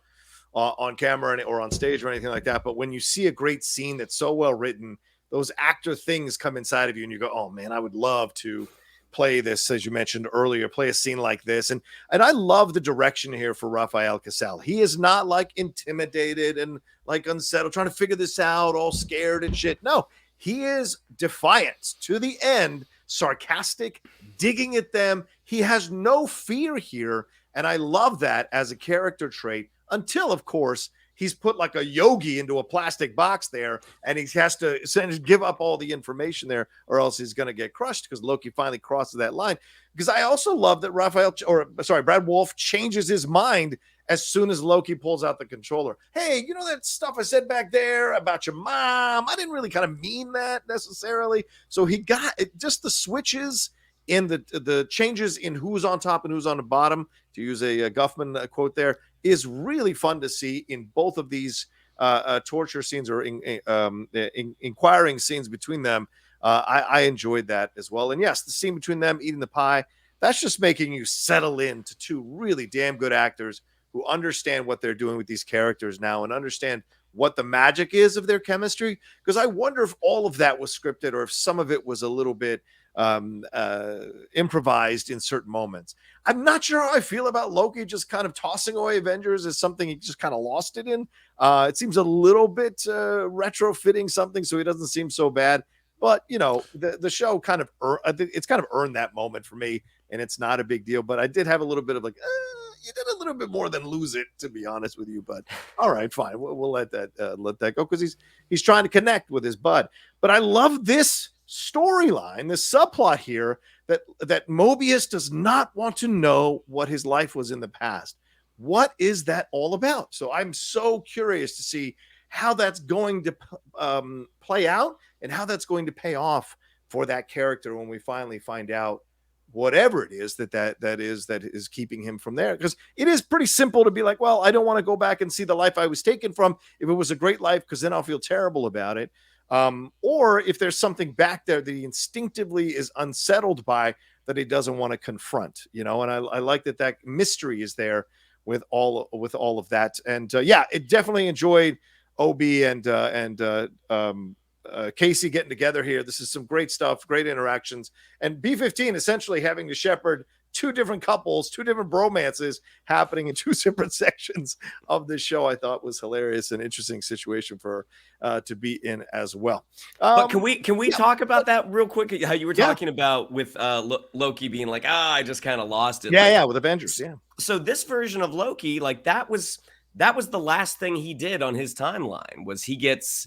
on camera or on stage or anything like that, but when you see a great scene that's so well written, those actor things come inside of you and you go, oh man, I would love to play this, as you mentioned earlier, play a scene like this. And I love the direction here for Rafael Casal. He is not like intimidated and like unsettled, trying to figure this out, all scared and shit. No, he is defiant to the end, sarcastic, digging at them. He has no fear here. And I love that as a character trait until, of course, he's put like a yogi into a plastic box there, and he has to give up all the information there, or else he's going to get crushed because Loki finally crosses that line. Because I also love that Brad Wolfe changes his mind as soon as Loki pulls out the controller. Hey, you know that stuff I said back there about your mom? I didn't really kind of mean that necessarily. So he got it, just the switches in the changes in who's on top and who's on the bottom, to use a Guffman quote there, is really fun to see in both of these torture scenes or inquiring scenes between them. I enjoyed that as well. And yes, the scene between them eating the pie, that's just making you settle into 2 really damn good actors who understand what they're doing with these characters now and understand what the magic is of their chemistry. Because I wonder if all of that was scripted or if some of it was a little bit improvised in certain moments. I'm not sure how I feel about Loki just kind of tossing away Avengers as something he just kind of lost it in. It seems a little bit retrofitting something so he doesn't seem so bad. But, you know, the show kind of it's kind of earned that moment for me, and it's not a big deal. But I did have a little bit of like, you did a little bit more than lose it, to be honest with you. But all right, fine. We'll let that go because he's trying to connect with his bud. But I love this storyline, this subplot here that Mobius does not want to know what his life was in the past. What is that all about? So I'm so curious to see how that's going to play out and how that's going to pay off for that character when we finally find out whatever it is that is keeping him from there. Because it is pretty simple to be like, well, I don't want to go back and see the life I was taken from if it was a great life, because then I'll feel terrible about it. Or if there's something back there that he instinctively is unsettled by that he doesn't want to confront, you know, and I like that mystery is there with all of that. And yeah, it definitely enjoyed OB and Casey getting together here. This is some great stuff, great interactions, and B-15 essentially having to shepherd two different couples, two different bromances happening in two separate sections of this show. I thought was hilarious and interesting situation for to be in as well. But can we talk about that real quick? How you were talking about with Loki being like, I just kind of lost it. Yeah, with Avengers. Yeah. So this version of Loki, like that was the last thing he did on his timeline. Was he gets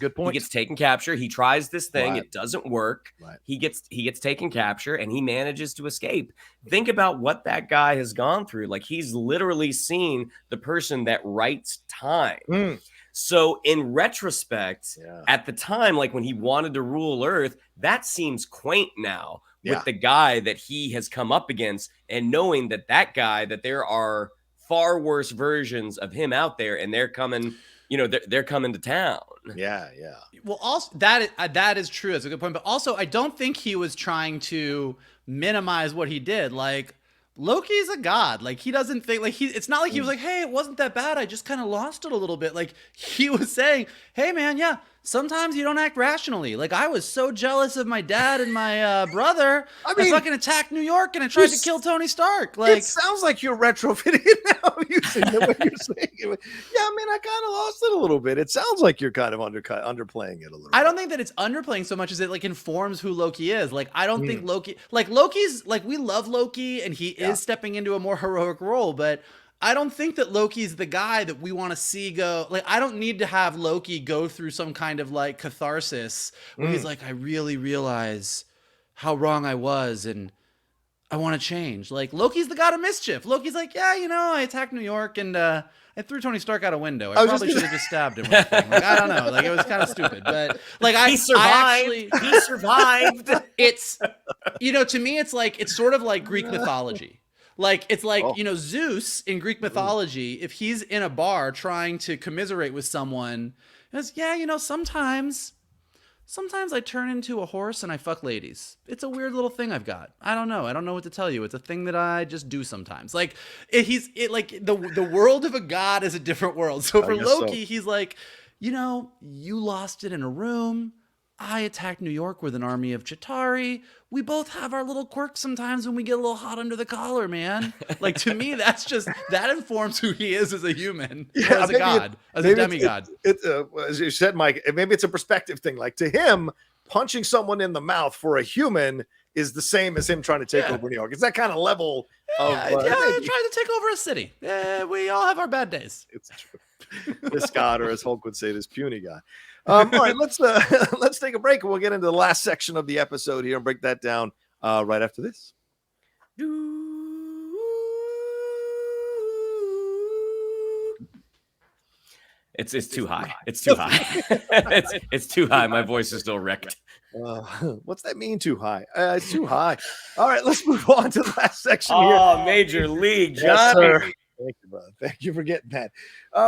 taken capture. He tries this thing, it doesn't work. He gets taken capture, and he manages to escape. Think about what that guy has gone through. Like, he's literally seen the person that writes time. So in retrospect, at the time, like when he wanted to rule Earth, that seems quaint now with the guy that he has come up against, and knowing that guy, that there are far worse versions of him out there, and they're coming, they're coming to town. Yeah. Well, also that is true. That's a good point. But also, I don't think he was trying to minimize what he did. Like, Loki's a god. Like, he doesn't think like it's not like he was like, hey, it wasn't that bad. I just kind of lost it a little bit. Like, he was saying, hey man, sometimes you don't act rationally. Like, I was so jealous of my dad and my brother. I fucking attacked New York and I tried to kill Tony Stark. Like, it sounds like you're retrofitting it now using the way you're saying it. Yeah, I mean, I kind of lost it a little bit. It sounds like you're kind of underplaying it a little bit. I don't think that it's underplaying so much as it like informs who Loki is. Like, I don't think Loki's like, we love Loki and he is stepping into a more heroic role, but I don't think that Loki's the guy that we want to see go. Like, I don't need to have Loki go through some kind of like catharsis where he's like, I really realize how wrong I was and I want to change. Like, Loki's the god of mischief. Loki's like, I attacked New York and I threw Tony Stark out a window. I probably should have just stabbed him. Like, I don't know. Like, it was kind of stupid, but like, he survived. He survived. It's, to me, it's sort of like Greek mythology. Like, it's like, Zeus in Greek mythology, if he's in a bar trying to commiserate with someone, it's, sometimes I turn into a horse and I fuck ladies. It's a weird little thing I've got. I don't know what to tell you. It's a thing that I just do sometimes. Like, the world of a god is a different world. So for Loki, he's like, you lost it in a room. I attacked New York with an army of Chitauri. We both have our little quirks sometimes when we get a little hot under the collar, man. Like, to me, that informs who he is as a human, or as a god, as a demigod. As you said, Mike, maybe it's a perspective thing. Like, to him, punching someone in the mouth for a human is the same as him trying to take over New York. It's that kind of level of trying to take over a city. We all have our bad days. It's true. This god, or as Hulk would say, this puny guy. All right, let's take a break and we'll get into the last section of the episode here and break that down right after this. It's too high. It's too high. it's too high. My voice is still wrecked. What's that mean, too high? It's too high. All right, let's move on to the last section here. Oh, Major League, John. Yes, sir. Thank you, brother. Thank you for getting that.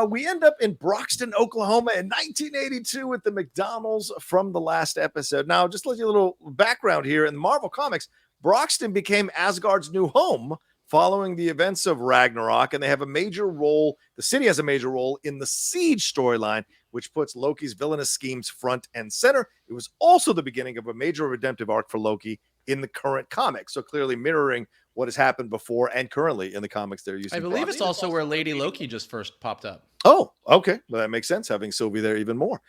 We end up in Broxton, Oklahoma in 1982 with the McDonalds from the last episode. Now, just to let you a little background here. In the Marvel Comics, Broxton became Asgard's new home following the events of Ragnarok, and they have a major role. The city has a major role in the Siege storyline, which puts Loki's villainous schemes front and center. It was also the beginning of a major redemptive arc for Loki in the current comics, so clearly mirroring what has happened before and currently in the comics they're using. I believe it's also where Lady Loki just first popped up. Oh, okay. Well, that makes sense, having Sylvie there even more.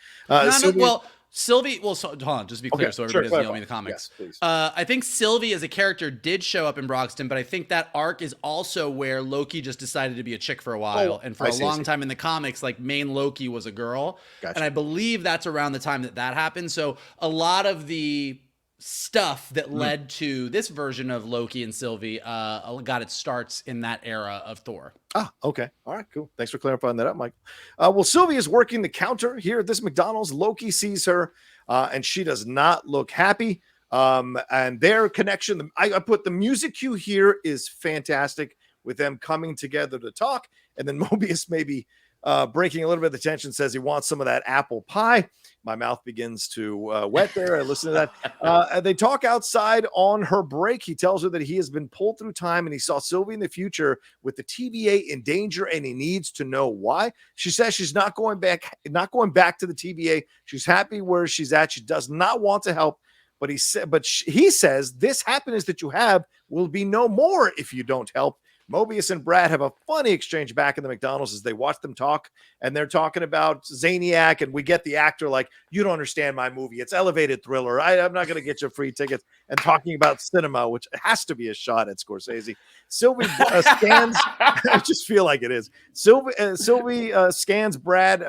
Sylvie, hold on, just to be clear, so everybody doesn't know me in the comics. Yes, I think Sylvie as a character did show up in Broxton, but I think that arc is also where Loki just decided to be a chick for a while. And for a long time in the comics, like, main Loki was a girl. Gotcha. And I believe that's around the time that happened. So a lot of the stuff that led to this version of Loki and Sylvie got its starts in that era of Thor. Ah, okay. All right, cool. Thanks for clarifying that up, Mike. Well, Sylvie is working the counter here at this McDonald's. Loki sees her, and she does not look happy. And their connection, I put the music cue here is fantastic with them coming together to talk. And then Mobius maybe breaking a little bit of the tension, says he wants some of that apple pie. My mouth begins to wet there. I listen to that. They talk outside on her break. He tells her that he has been pulled through time and he saw Sylvie in the future with the TVA in danger and he needs to know why. She says she's not going back to the TVA. She's happy where she's at. She does not want to help But he says this happiness that you have will be no more if you don't help. Mobius and Brad have a funny exchange back in the McDonald's as they watch them talk, and they're talking about Zaniac, and we get the actor like, you don't understand my movie. It's elevated thriller. I'm not going to get you free tickets, and talking about cinema, which has to be a shot at Scorsese. Sylvie scans, I just feel like it is. Sylvie scans Brad,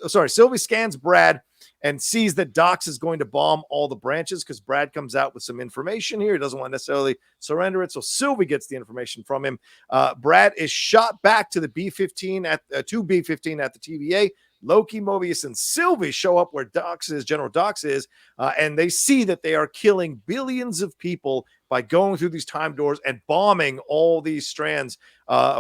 Sylvie scans Brad and sees that Dox is going to bomb all the branches because Brad comes out with some information here. He doesn't want to necessarily surrender it. So Sylvie gets the information from him. Brad is shot back to the B-15 at the TVA. Loki, Mobius, and Sylvie show up where General Dox is, and they see that they are killing billions of people by going through these time doors and bombing all these strands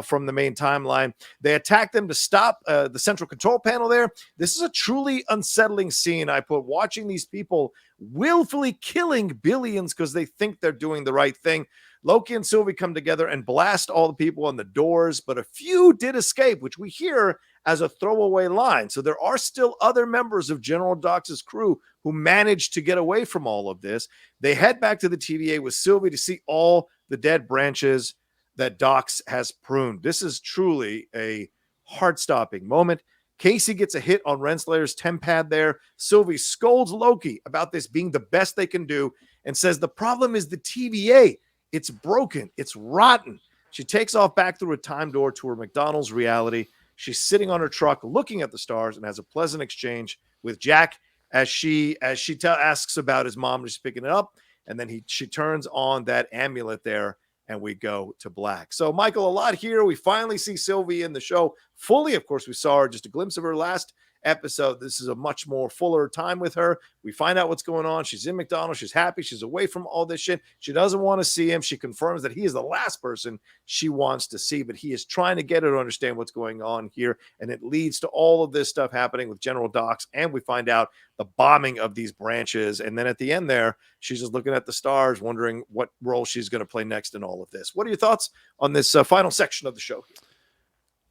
from the main timeline. They attack them to stop the central control panel there. This is a truly unsettling scene. I put watching these people willfully killing billions because they think they're doing the right thing. Loki and Sylvie come together and blast all the people on the doors, but a few did escape, which we hear as a throwaway line. So there are still other members of General Dox's crew who managed to get away from all of this. They head back to the TVA with Sylvie to see all the dead branches that Dox has pruned. This is truly a heart-stopping moment. Casey gets a hit on Renslayer's temp pad there. Sylvie scolds Loki about this being the best they can do and says the problem is the TVA. It's broken. It's rotten. She takes off back through a time door to her McDonald's reality. She's sitting on her truck looking at the stars and has a pleasant exchange with Jack as she asks about his mom. She's picking it up, and then she turns on that amulet there, and we go to black. So, Michael, a lot here. We finally see Sylvie in the show fully. Of course, we saw her, just a glimpse of her last episode. This is a much more fuller time with her. We find out what's going on. She's in McDonald's. She's happy. She's away from all this shit. She doesn't want to see him. She confirms that he is the last person she wants to see, but he is trying to get her to understand what's going on here. And it leads to all of this stuff happening with General Dox. And we find out the bombing of these branches. And then at the end there, she's just looking at the stars, wondering what role she's going to play next in all of this. What are your thoughts on this final section of the show?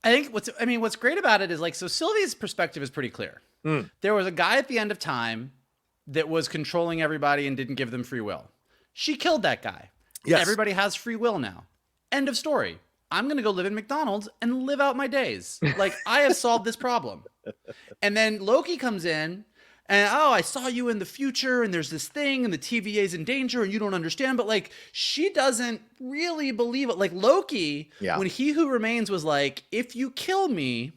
I think what's great about it is so Sylvie's perspective is pretty clear. There was a guy at the end of time that was controlling everybody and didn't give them free will. She killed that guy. Yes. Everybody has free will now. End of story. I'm going to go live in McDonald's and live out my days. I have solved this problem. And then Loki comes in and, I saw you in the future and there's this thing and the TVA is in danger and you don't understand. But she doesn't really believe it. Loki, when He Who Remains was if you kill me,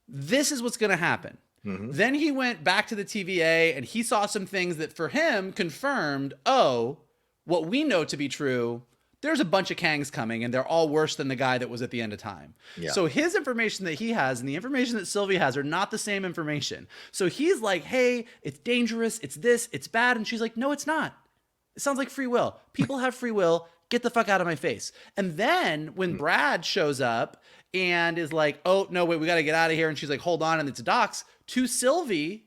this is what's going to happen. Mm-hmm. Then he went back to the TVA and he saw some things that for him confirmed, what we know to be true. There's a bunch of Kangs coming and they're all worse than the guy that was at the end of time. Yeah. So his information that he has and the information that Sylvie has are not the same information. So he's like, hey, it's dangerous. It's this, it's bad. And she's like, no, it's not. It sounds like free will. People have free will. Get the fuck out of my face. And then when Brad shows up and is like, oh, no, wait, we got to get out of here. And she's like, hold on. And it's Dox to Sylvie.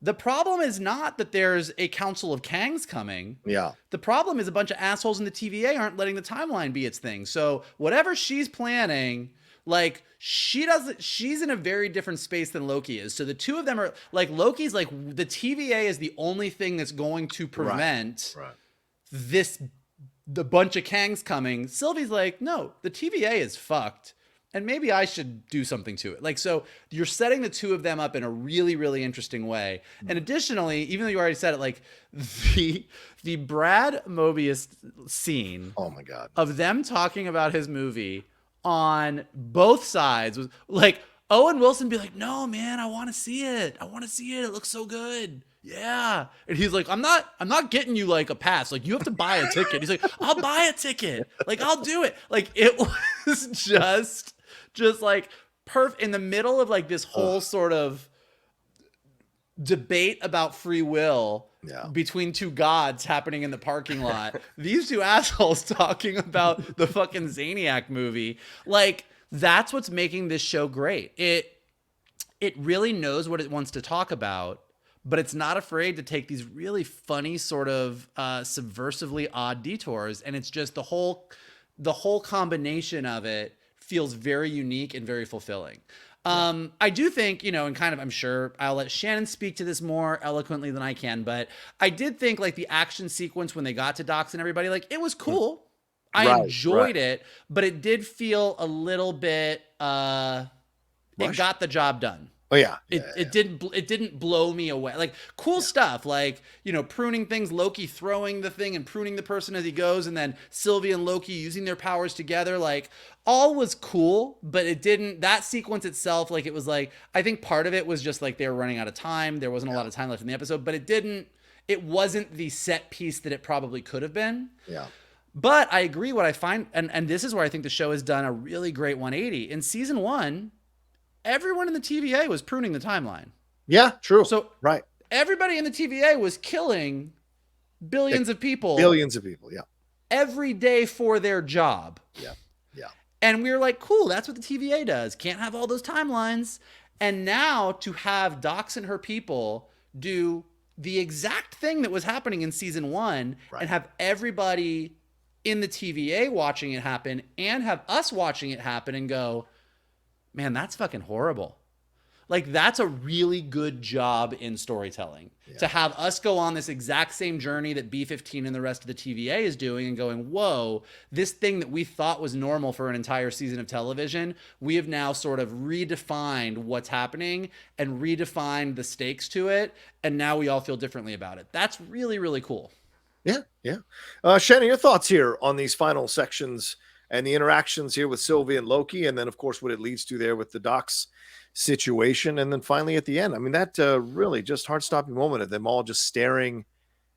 The problem is not that there's a council of Kangs coming. Yeah. The problem is a bunch of assholes in the TVA aren't letting the timeline be its thing. So whatever she's planning, she's in a very different space than Loki is. So the two of them are Loki's the TVA is the only thing that's going to prevent the bunch of Kangs coming. Sylvie's like, no, the TVA is fucked. And maybe I should do something to it. So you're setting the two of them up in a really, really interesting way. And additionally, even though you already said it, the Brad Mobius scene, oh my God, of them talking about his movie on both sides was Owen Wilson be like, no, man, I want to see it. I want to see it. It looks so good. Yeah. And he's like, I'm not getting you a pass. You have to buy a ticket. He's like, I'll buy a ticket. I'll do it. It was just perfect in the middle of this whole sort of debate about free will between two gods happening in the parking lot. These two assholes talking about the fucking Zaniac movie. That's what's making this show great. It really knows what it wants to talk about, but it's not afraid to take these really funny sort of subversively odd detours. And it's just the whole combination of it feels very unique and very fulfilling. I do think, and kind of, I'm sure I'll let Shannon speak to this more eloquently than I can, but I did think like the action sequence when they got to Docs and everybody, like it was cool. I enjoyed it, but it did feel a little bit, it got the job done. Oh yeah. It didn't blow me away. Like cool stuff, like pruning things, Loki throwing the thing and pruning the person as he goes, and then Sylvie and Loki using their powers together. Like all was cool, but it didn't. That sequence itself, like it was like I think part of it was just like they were running out of time. There wasn't a lot of time left in the episode, but it wasn't the set piece that it probably could have been. Yeah. But I agree. What I find, and this is where I think the show has done a really great 180 in season 1. Everyone in the TVA was pruning the timeline. Yeah, true. So everybody in the TVA was killing billions of people. Billions of people, yeah. Every day for their job. Yeah. And we were like, cool, that's what the TVA does. Can't have all those timelines. And now to have Docs and her people do the exact thing that was happening in season 1 and have everybody in the TVA watching it happen and have us watching it happen and go, man, that's fucking horrible. Like, that's a really good job in storytelling. To have us go on this exact same journey that B-15 and the rest of the TVA is doing and going, whoa, this thing that we thought was normal for an entire season of television, we have now sort of redefined what's happening and redefined the stakes to it, and now we all feel differently about it. That's really, really cool. Yeah. Shannon, your thoughts here on these final sections and the interactions here with Sylvie and Loki, and then, of course, what it leads to there with the Docs situation. And then finally at the end, I mean, that really just heart-stopping moment of them all just staring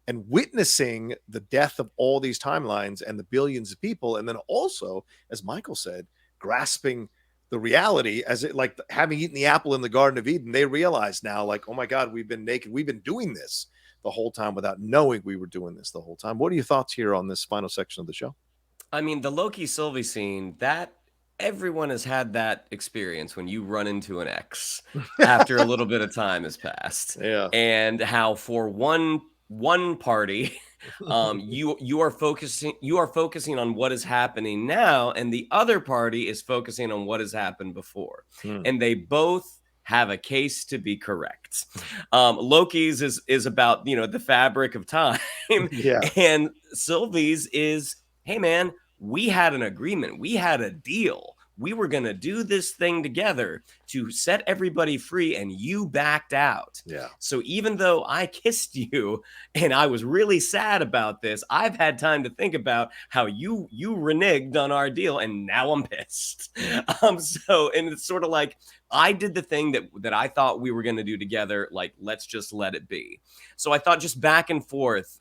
and witnessing the death of all these timelines and the billions of people. And then also, as Michael said, grasping the reality as it, like having eaten the apple in the Garden of Eden, they realize now, like, oh my God, we've been naked. We've been doing this the whole time without knowing we were doing this the whole time. What are your thoughts here on this final section of the show? I mean, the Loki Sylvie scene, that everyone has had that experience when you run into an ex after a little bit of time has passed. Yeah. And how for one party, you are focusing on what is happening now, and the other party is focusing on what has happened before. And they both have a case to be correct. Loki's is about, the fabric of time. And Sylvie's is, hey man, we had an agreement. We had a deal. We were going to do this thing together to set everybody free, and you backed out. Yeah. So even though I kissed you and I was really sad about this, I've had time to think about how you reneged on our deal, and now I'm pissed. And it's sort of like, I did the thing that I thought we were going to do together. Like, let's just let it be. So I thought just back and forth,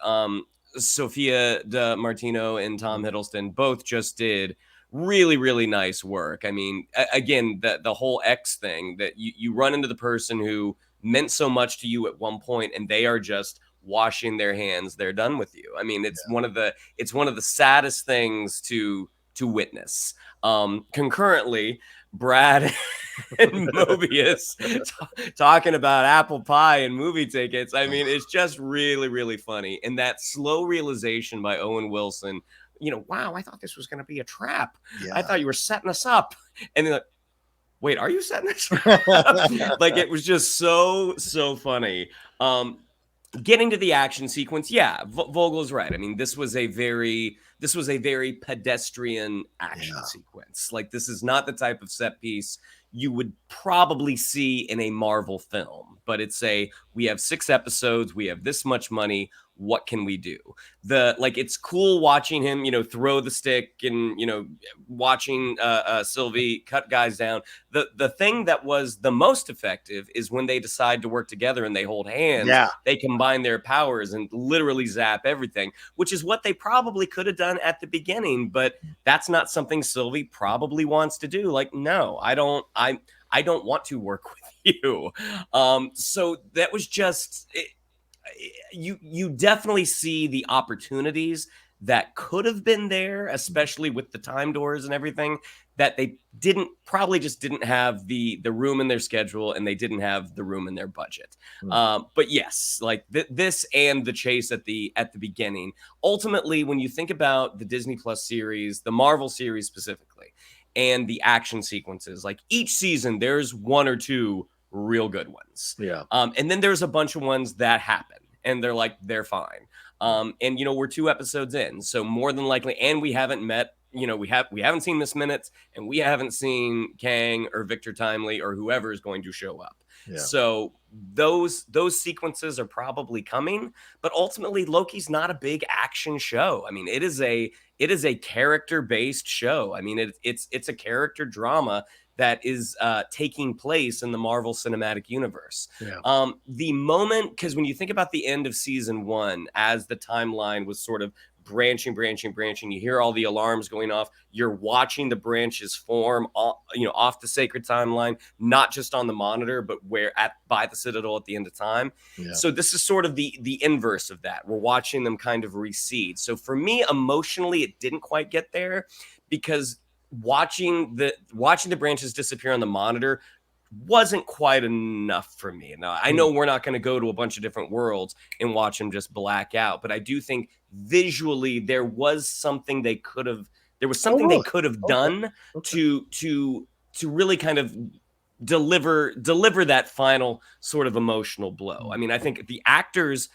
SOPHIA DI MARTINO and Tom Hiddleston both just did really, really nice work. I mean, again, the whole X thing, that you run into the person who meant so much to you at one point, and they are just washing their hands. They're done with you. I mean, it's one of the saddest things to witness. Concurrently, Brad and Mobius talking about apple pie and movie tickets. I mean, it's just really, really funny. And that slow realization by Owen Wilson, wow, I thought this was going to be a trap. Yeah. I thought you were setting us up. And then, like, wait, are you setting us up? Like, it was just so funny. Getting to the action sequence, yeah, Vogel's right. I mean, this was a very pedestrian action sequence. Like, this is not the type of set piece you would probably see in a Marvel film, but we have 6 episodes, we have this much money, what can we do? It's cool watching him, throw the stick and, watching Sylvie cut guys down. The thing that was the most effective is when they decide to work together and they hold hands. Yeah. They combine their powers and literally zap everything, which is what they probably could have done at the beginning, but that's not something Sylvie probably wants to do. Like, no, I don't want to work with you. So that was just you definitely see the opportunities that could have been there, especially with the time doors and everything, that they probably just didn't have the room in their schedule, and they didn't have the room in their budget. But yes, like this and the chase at the beginning, ultimately, when you think about the Disney Plus series, the Marvel series specifically, and the action sequences. Like each season, there's one or two real good ones. Yeah. And then there's a bunch of ones that happen and they're fine. And you know, we're 2 episodes in, so more than likely, and we haven't met, you know, we haven't seen Miss Minutes, and we haven't seen Kang or Victor Timely or whoever is going to show up. Yeah. So those sequences are probably coming, but ultimately Loki's not a big action show. I mean, it is a character-based show. I mean, it's a character drama that is taking place in the Marvel Cinematic Universe. Yeah. The moment, because when you think about the end of season 1, as the timeline was sort of branching, you hear all the alarms going off. You're watching the branches form, off the sacred timeline, not just on the monitor, but by the Citadel at the end of time. Yeah. So this is sort of the inverse of that. We're watching them kind of recede. So for me, emotionally, it didn't quite get there, because watching the branches disappear on the monitor wasn't quite enough for me. Now, I know we're not going to go to a bunch of different worlds and watch them just black out, but I do think visually there was something they could have done to really kind of deliver that final sort of emotional blow. I mean, I think the actors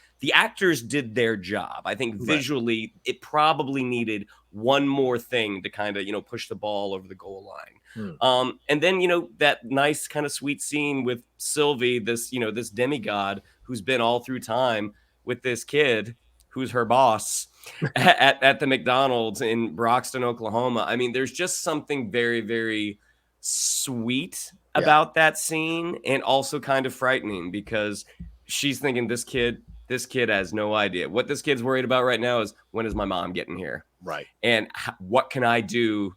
did their job. I think visually it probably needed one more thing to kind of, push the ball over the goal line. And then, that nice kind of sweet scene with Sylvie, this demigod who's been all through time with this kid who's her boss at the McDonald's in Broxton, Oklahoma. I mean, there's just something very, very sweet about that scene, and also kind of frightening, because she's thinking this kid has no idea. What this kid's worried about right now is, when is my mom getting here? Right. And what can I do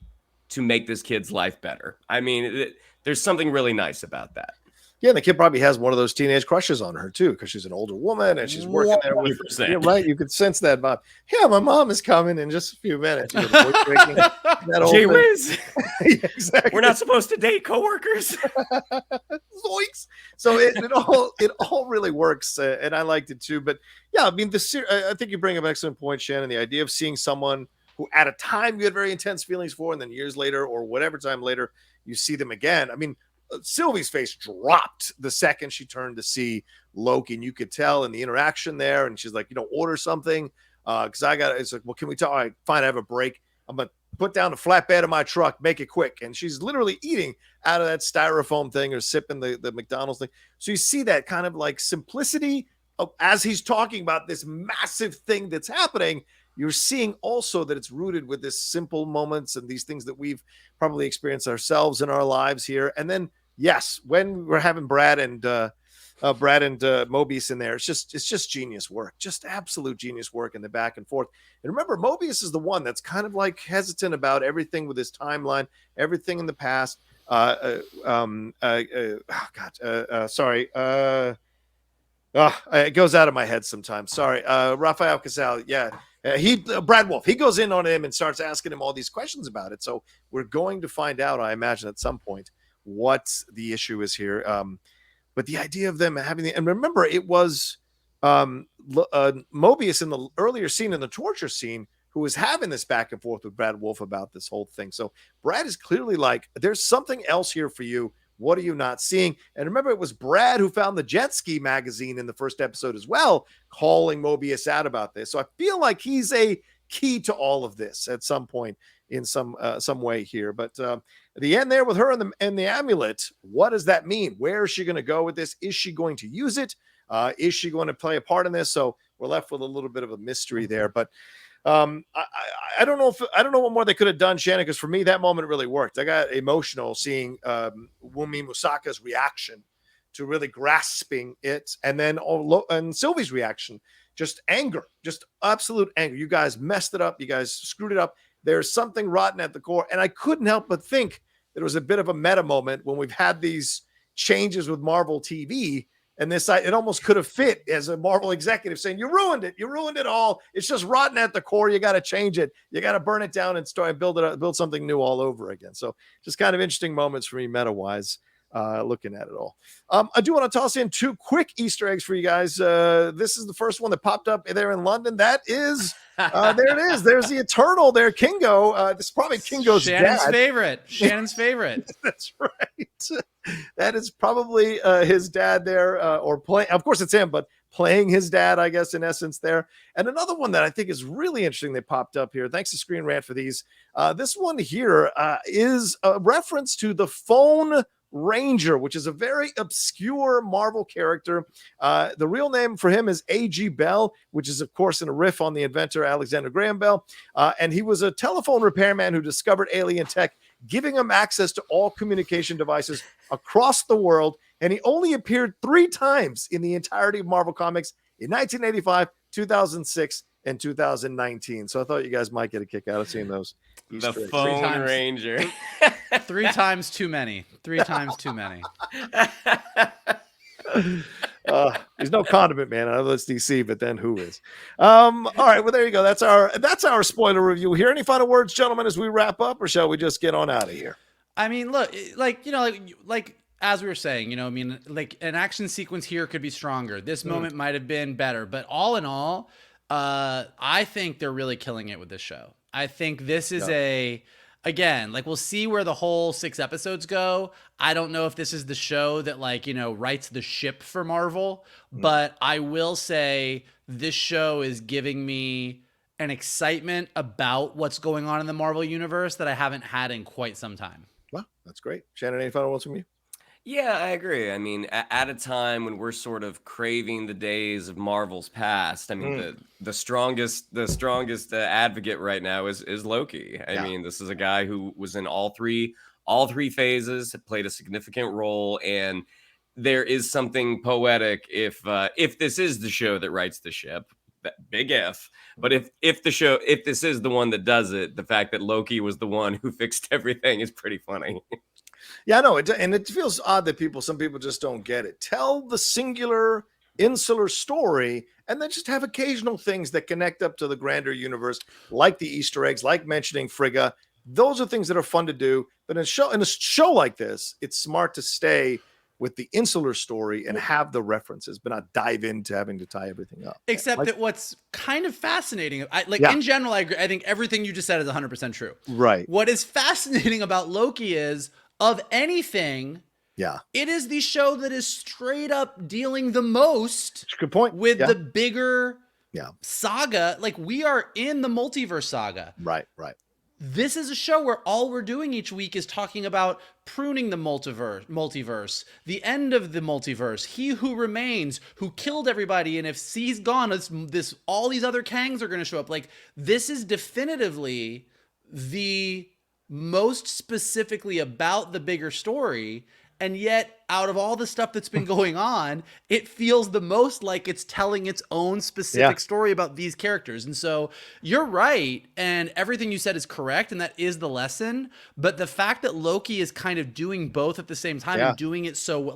to make this kid's life better? I mean, there's something really nice about that. Yeah, and the kid probably has one of those teenage crushes on her too, because she's an older woman and she's working there with. Yeah, right. You could sense that vibe. Yeah, my mom is coming in just a few minutes. Gee whiz. Yeah, exactly. We're not supposed to date coworkers. Zoinks. So it all really works, and I liked it too. But yeah, I mean, I think you bring up an excellent point, Shannon. The idea of seeing someone who at a time you had very intense feelings for, and then years later or whatever time later you see them again. I mean, Sylvie's face dropped the second she turned to see Loki, and you could tell in the interaction there. And she's like, order something, because it's like, well, can we talk? All right, fine, I have a break. I'm gonna put down the flatbed of my truck, make it quick. And she's literally eating out of that styrofoam thing or sipping the McDonald's thing. So you see that kind of like simplicity of, as he's talking about this massive thing that's happening, you're seeing also that it's rooted with this simple moments and these things that we've probably experienced ourselves in our lives here. And then, yes, when we're having Brad and Mobius in there, it's just genius work, just absolute genius work in the back and forth. And remember, Mobius is the one that's kind of like hesitant about everything with his timeline, everything in the past. It goes out of my head sometimes. Sorry, Rafael CASAL. Yeah. Brad Wolfe, he goes in on him and starts asking him all these questions about it. So we're going to find out, I imagine, at some point what the issue is here. But the idea of them having and remember, it was Mobius in the earlier scene, in the torture scene, who was having this back and forth with Brad Wolfe about this whole thing. So Brad is clearly like, there's something else here for you. What are you not seeing? And remember, it was Brad who found the Jet Ski magazine in the first episode as well, calling Mobius out about this. So I feel like he's a key to all of this at some point in some way here. But the end there with her and the amulet, what does that mean? Where is she going to go with this? Is she going to use it? Is she going to play a part in this? So we're left with a little bit of a mystery there. But I don't know what more they could have done, Shannon, because for me, that moment really worked. I got emotional seeing WUNMI MOSAKA's reaction to really grasping it, and then and Sylvie's reaction, just anger, just absolute anger. You guys messed it up. You guys screwed it up. There's something rotten at the core. And I couldn't help but think that it was a bit of a meta moment when we've had these changes with Marvel TV. And it almost could have fit as a Marvel executive saying, you ruined it. You ruined it all. It's just rotten at the core. You got to change it. You got to burn it down and start build something new all over again. So just kind of interesting moments for me meta-wise. looking at it all. I do want to toss in 2 quick Easter eggs for you guys. This is the first one that popped up there in London. That is, there it is. There's the Eternal there, Kingo. This is probably Kingo's Shannon's dad. favorite. Shannon's favorite. That's right. That is probably his dad there, or playing. Of course, it's him, but playing his dad, I guess, in essence there. And another one that I think is really interesting that popped up here. Thanks to Screen Rant for these. This one here is a reference to the phone Ranger, which is a very obscure Marvel character. The real name for him is A.G. Bell, which is, of course, in a riff on the inventor Alexander Graham Bell. And he was a telephone repairman who discovered alien tech, giving him access to all communication devices across the world. And he only appeared 3 times in the entirety of Marvel Comics in 1985, 2006, and 2019. So I thought you guys might get a kick out of seeing those. The phone Ranger. 3 times too many. 3 times too many. There's no Condiment Man. I know it's DC, but then who is? All right, well, there you go. That's our spoiler review here. Any final words, gentlemen, as we wrap up, or shall we just get on out of here? I mean, look, like as we were saying, I mean, like an action sequence here could be stronger. This moment might have been better, but all in all, I think they're really killing it with this show. I think this is again, like we'll see where the whole 6 episodes go. I don't know if this is the show that writes the ship for Marvel, but I will say this show is giving me an excitement about what's going on in the Marvel universe that I haven't had in quite some time. Well, that's great. Shannon, any final words from you? Yeah, I agree. I mean, at a time when we're sort of craving the days of Marvel's past, I mean, the strongest advocate right now is Loki. I mean, this is a guy who was in all three phases, played a significant role, and there is something poetic if this is the show that writes the ship. Big if, but if this is the one that does it, the fact that Loki was the one who fixed everything is pretty funny. Yeah, no, and it feels odd that some people just don't get it. Tell the singular, insular story, and then just have occasional things that connect up to the grander universe, like the Easter eggs, like mentioning Frigga. Those are things that are fun to do. But in a show like this, it's smart to stay with the insular story and have the references, but not dive into having to tie everything up. Except that what's kind of fascinating, in general, I agree. I think everything you just said is 100% true. Right. What is fascinating about Loki is, of anything, it is the show that is straight up dealing the most good point. With the bigger saga. Like, we are in the multiverse saga. Right. This is a show where all we're doing each week is talking about pruning the multiverse, the end of the multiverse, he who remains, who killed everybody, and if he's gone, all these other Kangs are going to show up. Like, this is definitively the most specifically about the bigger story, and yet out of all the stuff that's been going on, it feels the most like it's telling its own specific story about these characters. And so you're right, and everything you said is correct, and that is the lesson. But the fact that Loki is kind of doing both at the same time and doing it so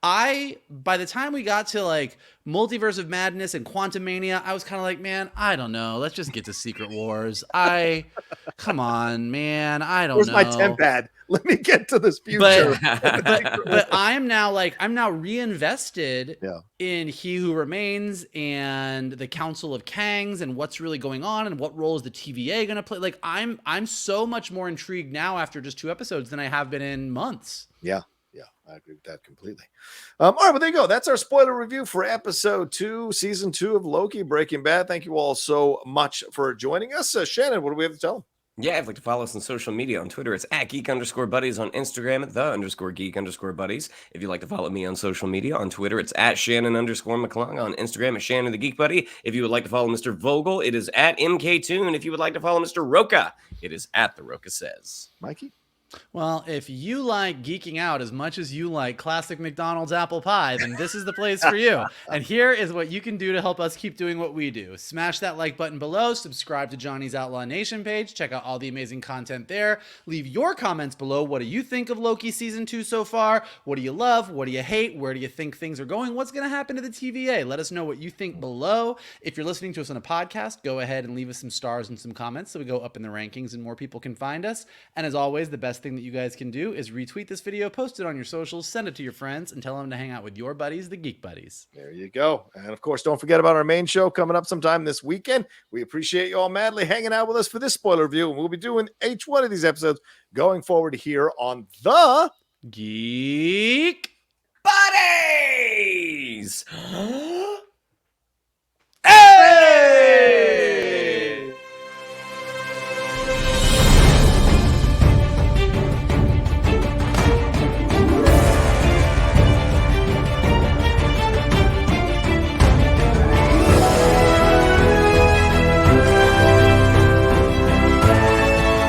by the time we got to Multiverse of Madness and Quantumania, I was kind of like, man, I don't know. Let's just get to Secret Wars. Come on, man. I don't know. Where's my temp pad? Let me get to this future. But I'm now reinvested in He Who Remains and the Council of Kangs and what's really going on and what role is the TVA going to play. Like, I'm so much more intrigued now after just 2 episodes than I have been in months. Yeah, I agree with that completely. All right, well, there you go. That's our spoiler review for episode 2, season 2 of Loki, Breaking Bad. Thank you all so much for joining us. Shannon, what do we have to tell them? Yeah, if you'd like to follow us on social media, on Twitter, it's at @geek_buddies, on Instagram, at @the_geek_buddies. If you'd like to follow me on social media, on Twitter, it's at Shannon_McClung, on Instagram, it's Shannon the Geek Buddy. If you would like to follow Mr. Vogel, it is at MKToon. If you would like to follow Mr. Rocha, it is at The Rocha Says. Mikey? Well, if you like geeking out as much as you like classic McDonald's apple pie, then this is the place for you. And here is what you can do to help us keep doing what we do. Smash that like button below, subscribe to Johnny's Outlaw Nation page, check out all the amazing content there. Leave your comments below. What do you think of Loki season 2 so far? What do you love? What do you hate? Where do you think things are going? What's going to happen to the TVA? Let us know what you think below. If you're listening to us on a podcast, go ahead and leave us some stars and some comments so we go up in the rankings and more people can find us. And as always, the best thing that you guys can do is retweet this video, post it on your socials, send it to your friends, and tell them to hang out with your buddies, the Geek Buddies. There you go. And of course, don't forget about our main show coming up sometime this weekend. We appreciate you all madly hanging out with us for this spoiler review, and we'll be doing each one of these episodes going forward here on the Geek Buddies.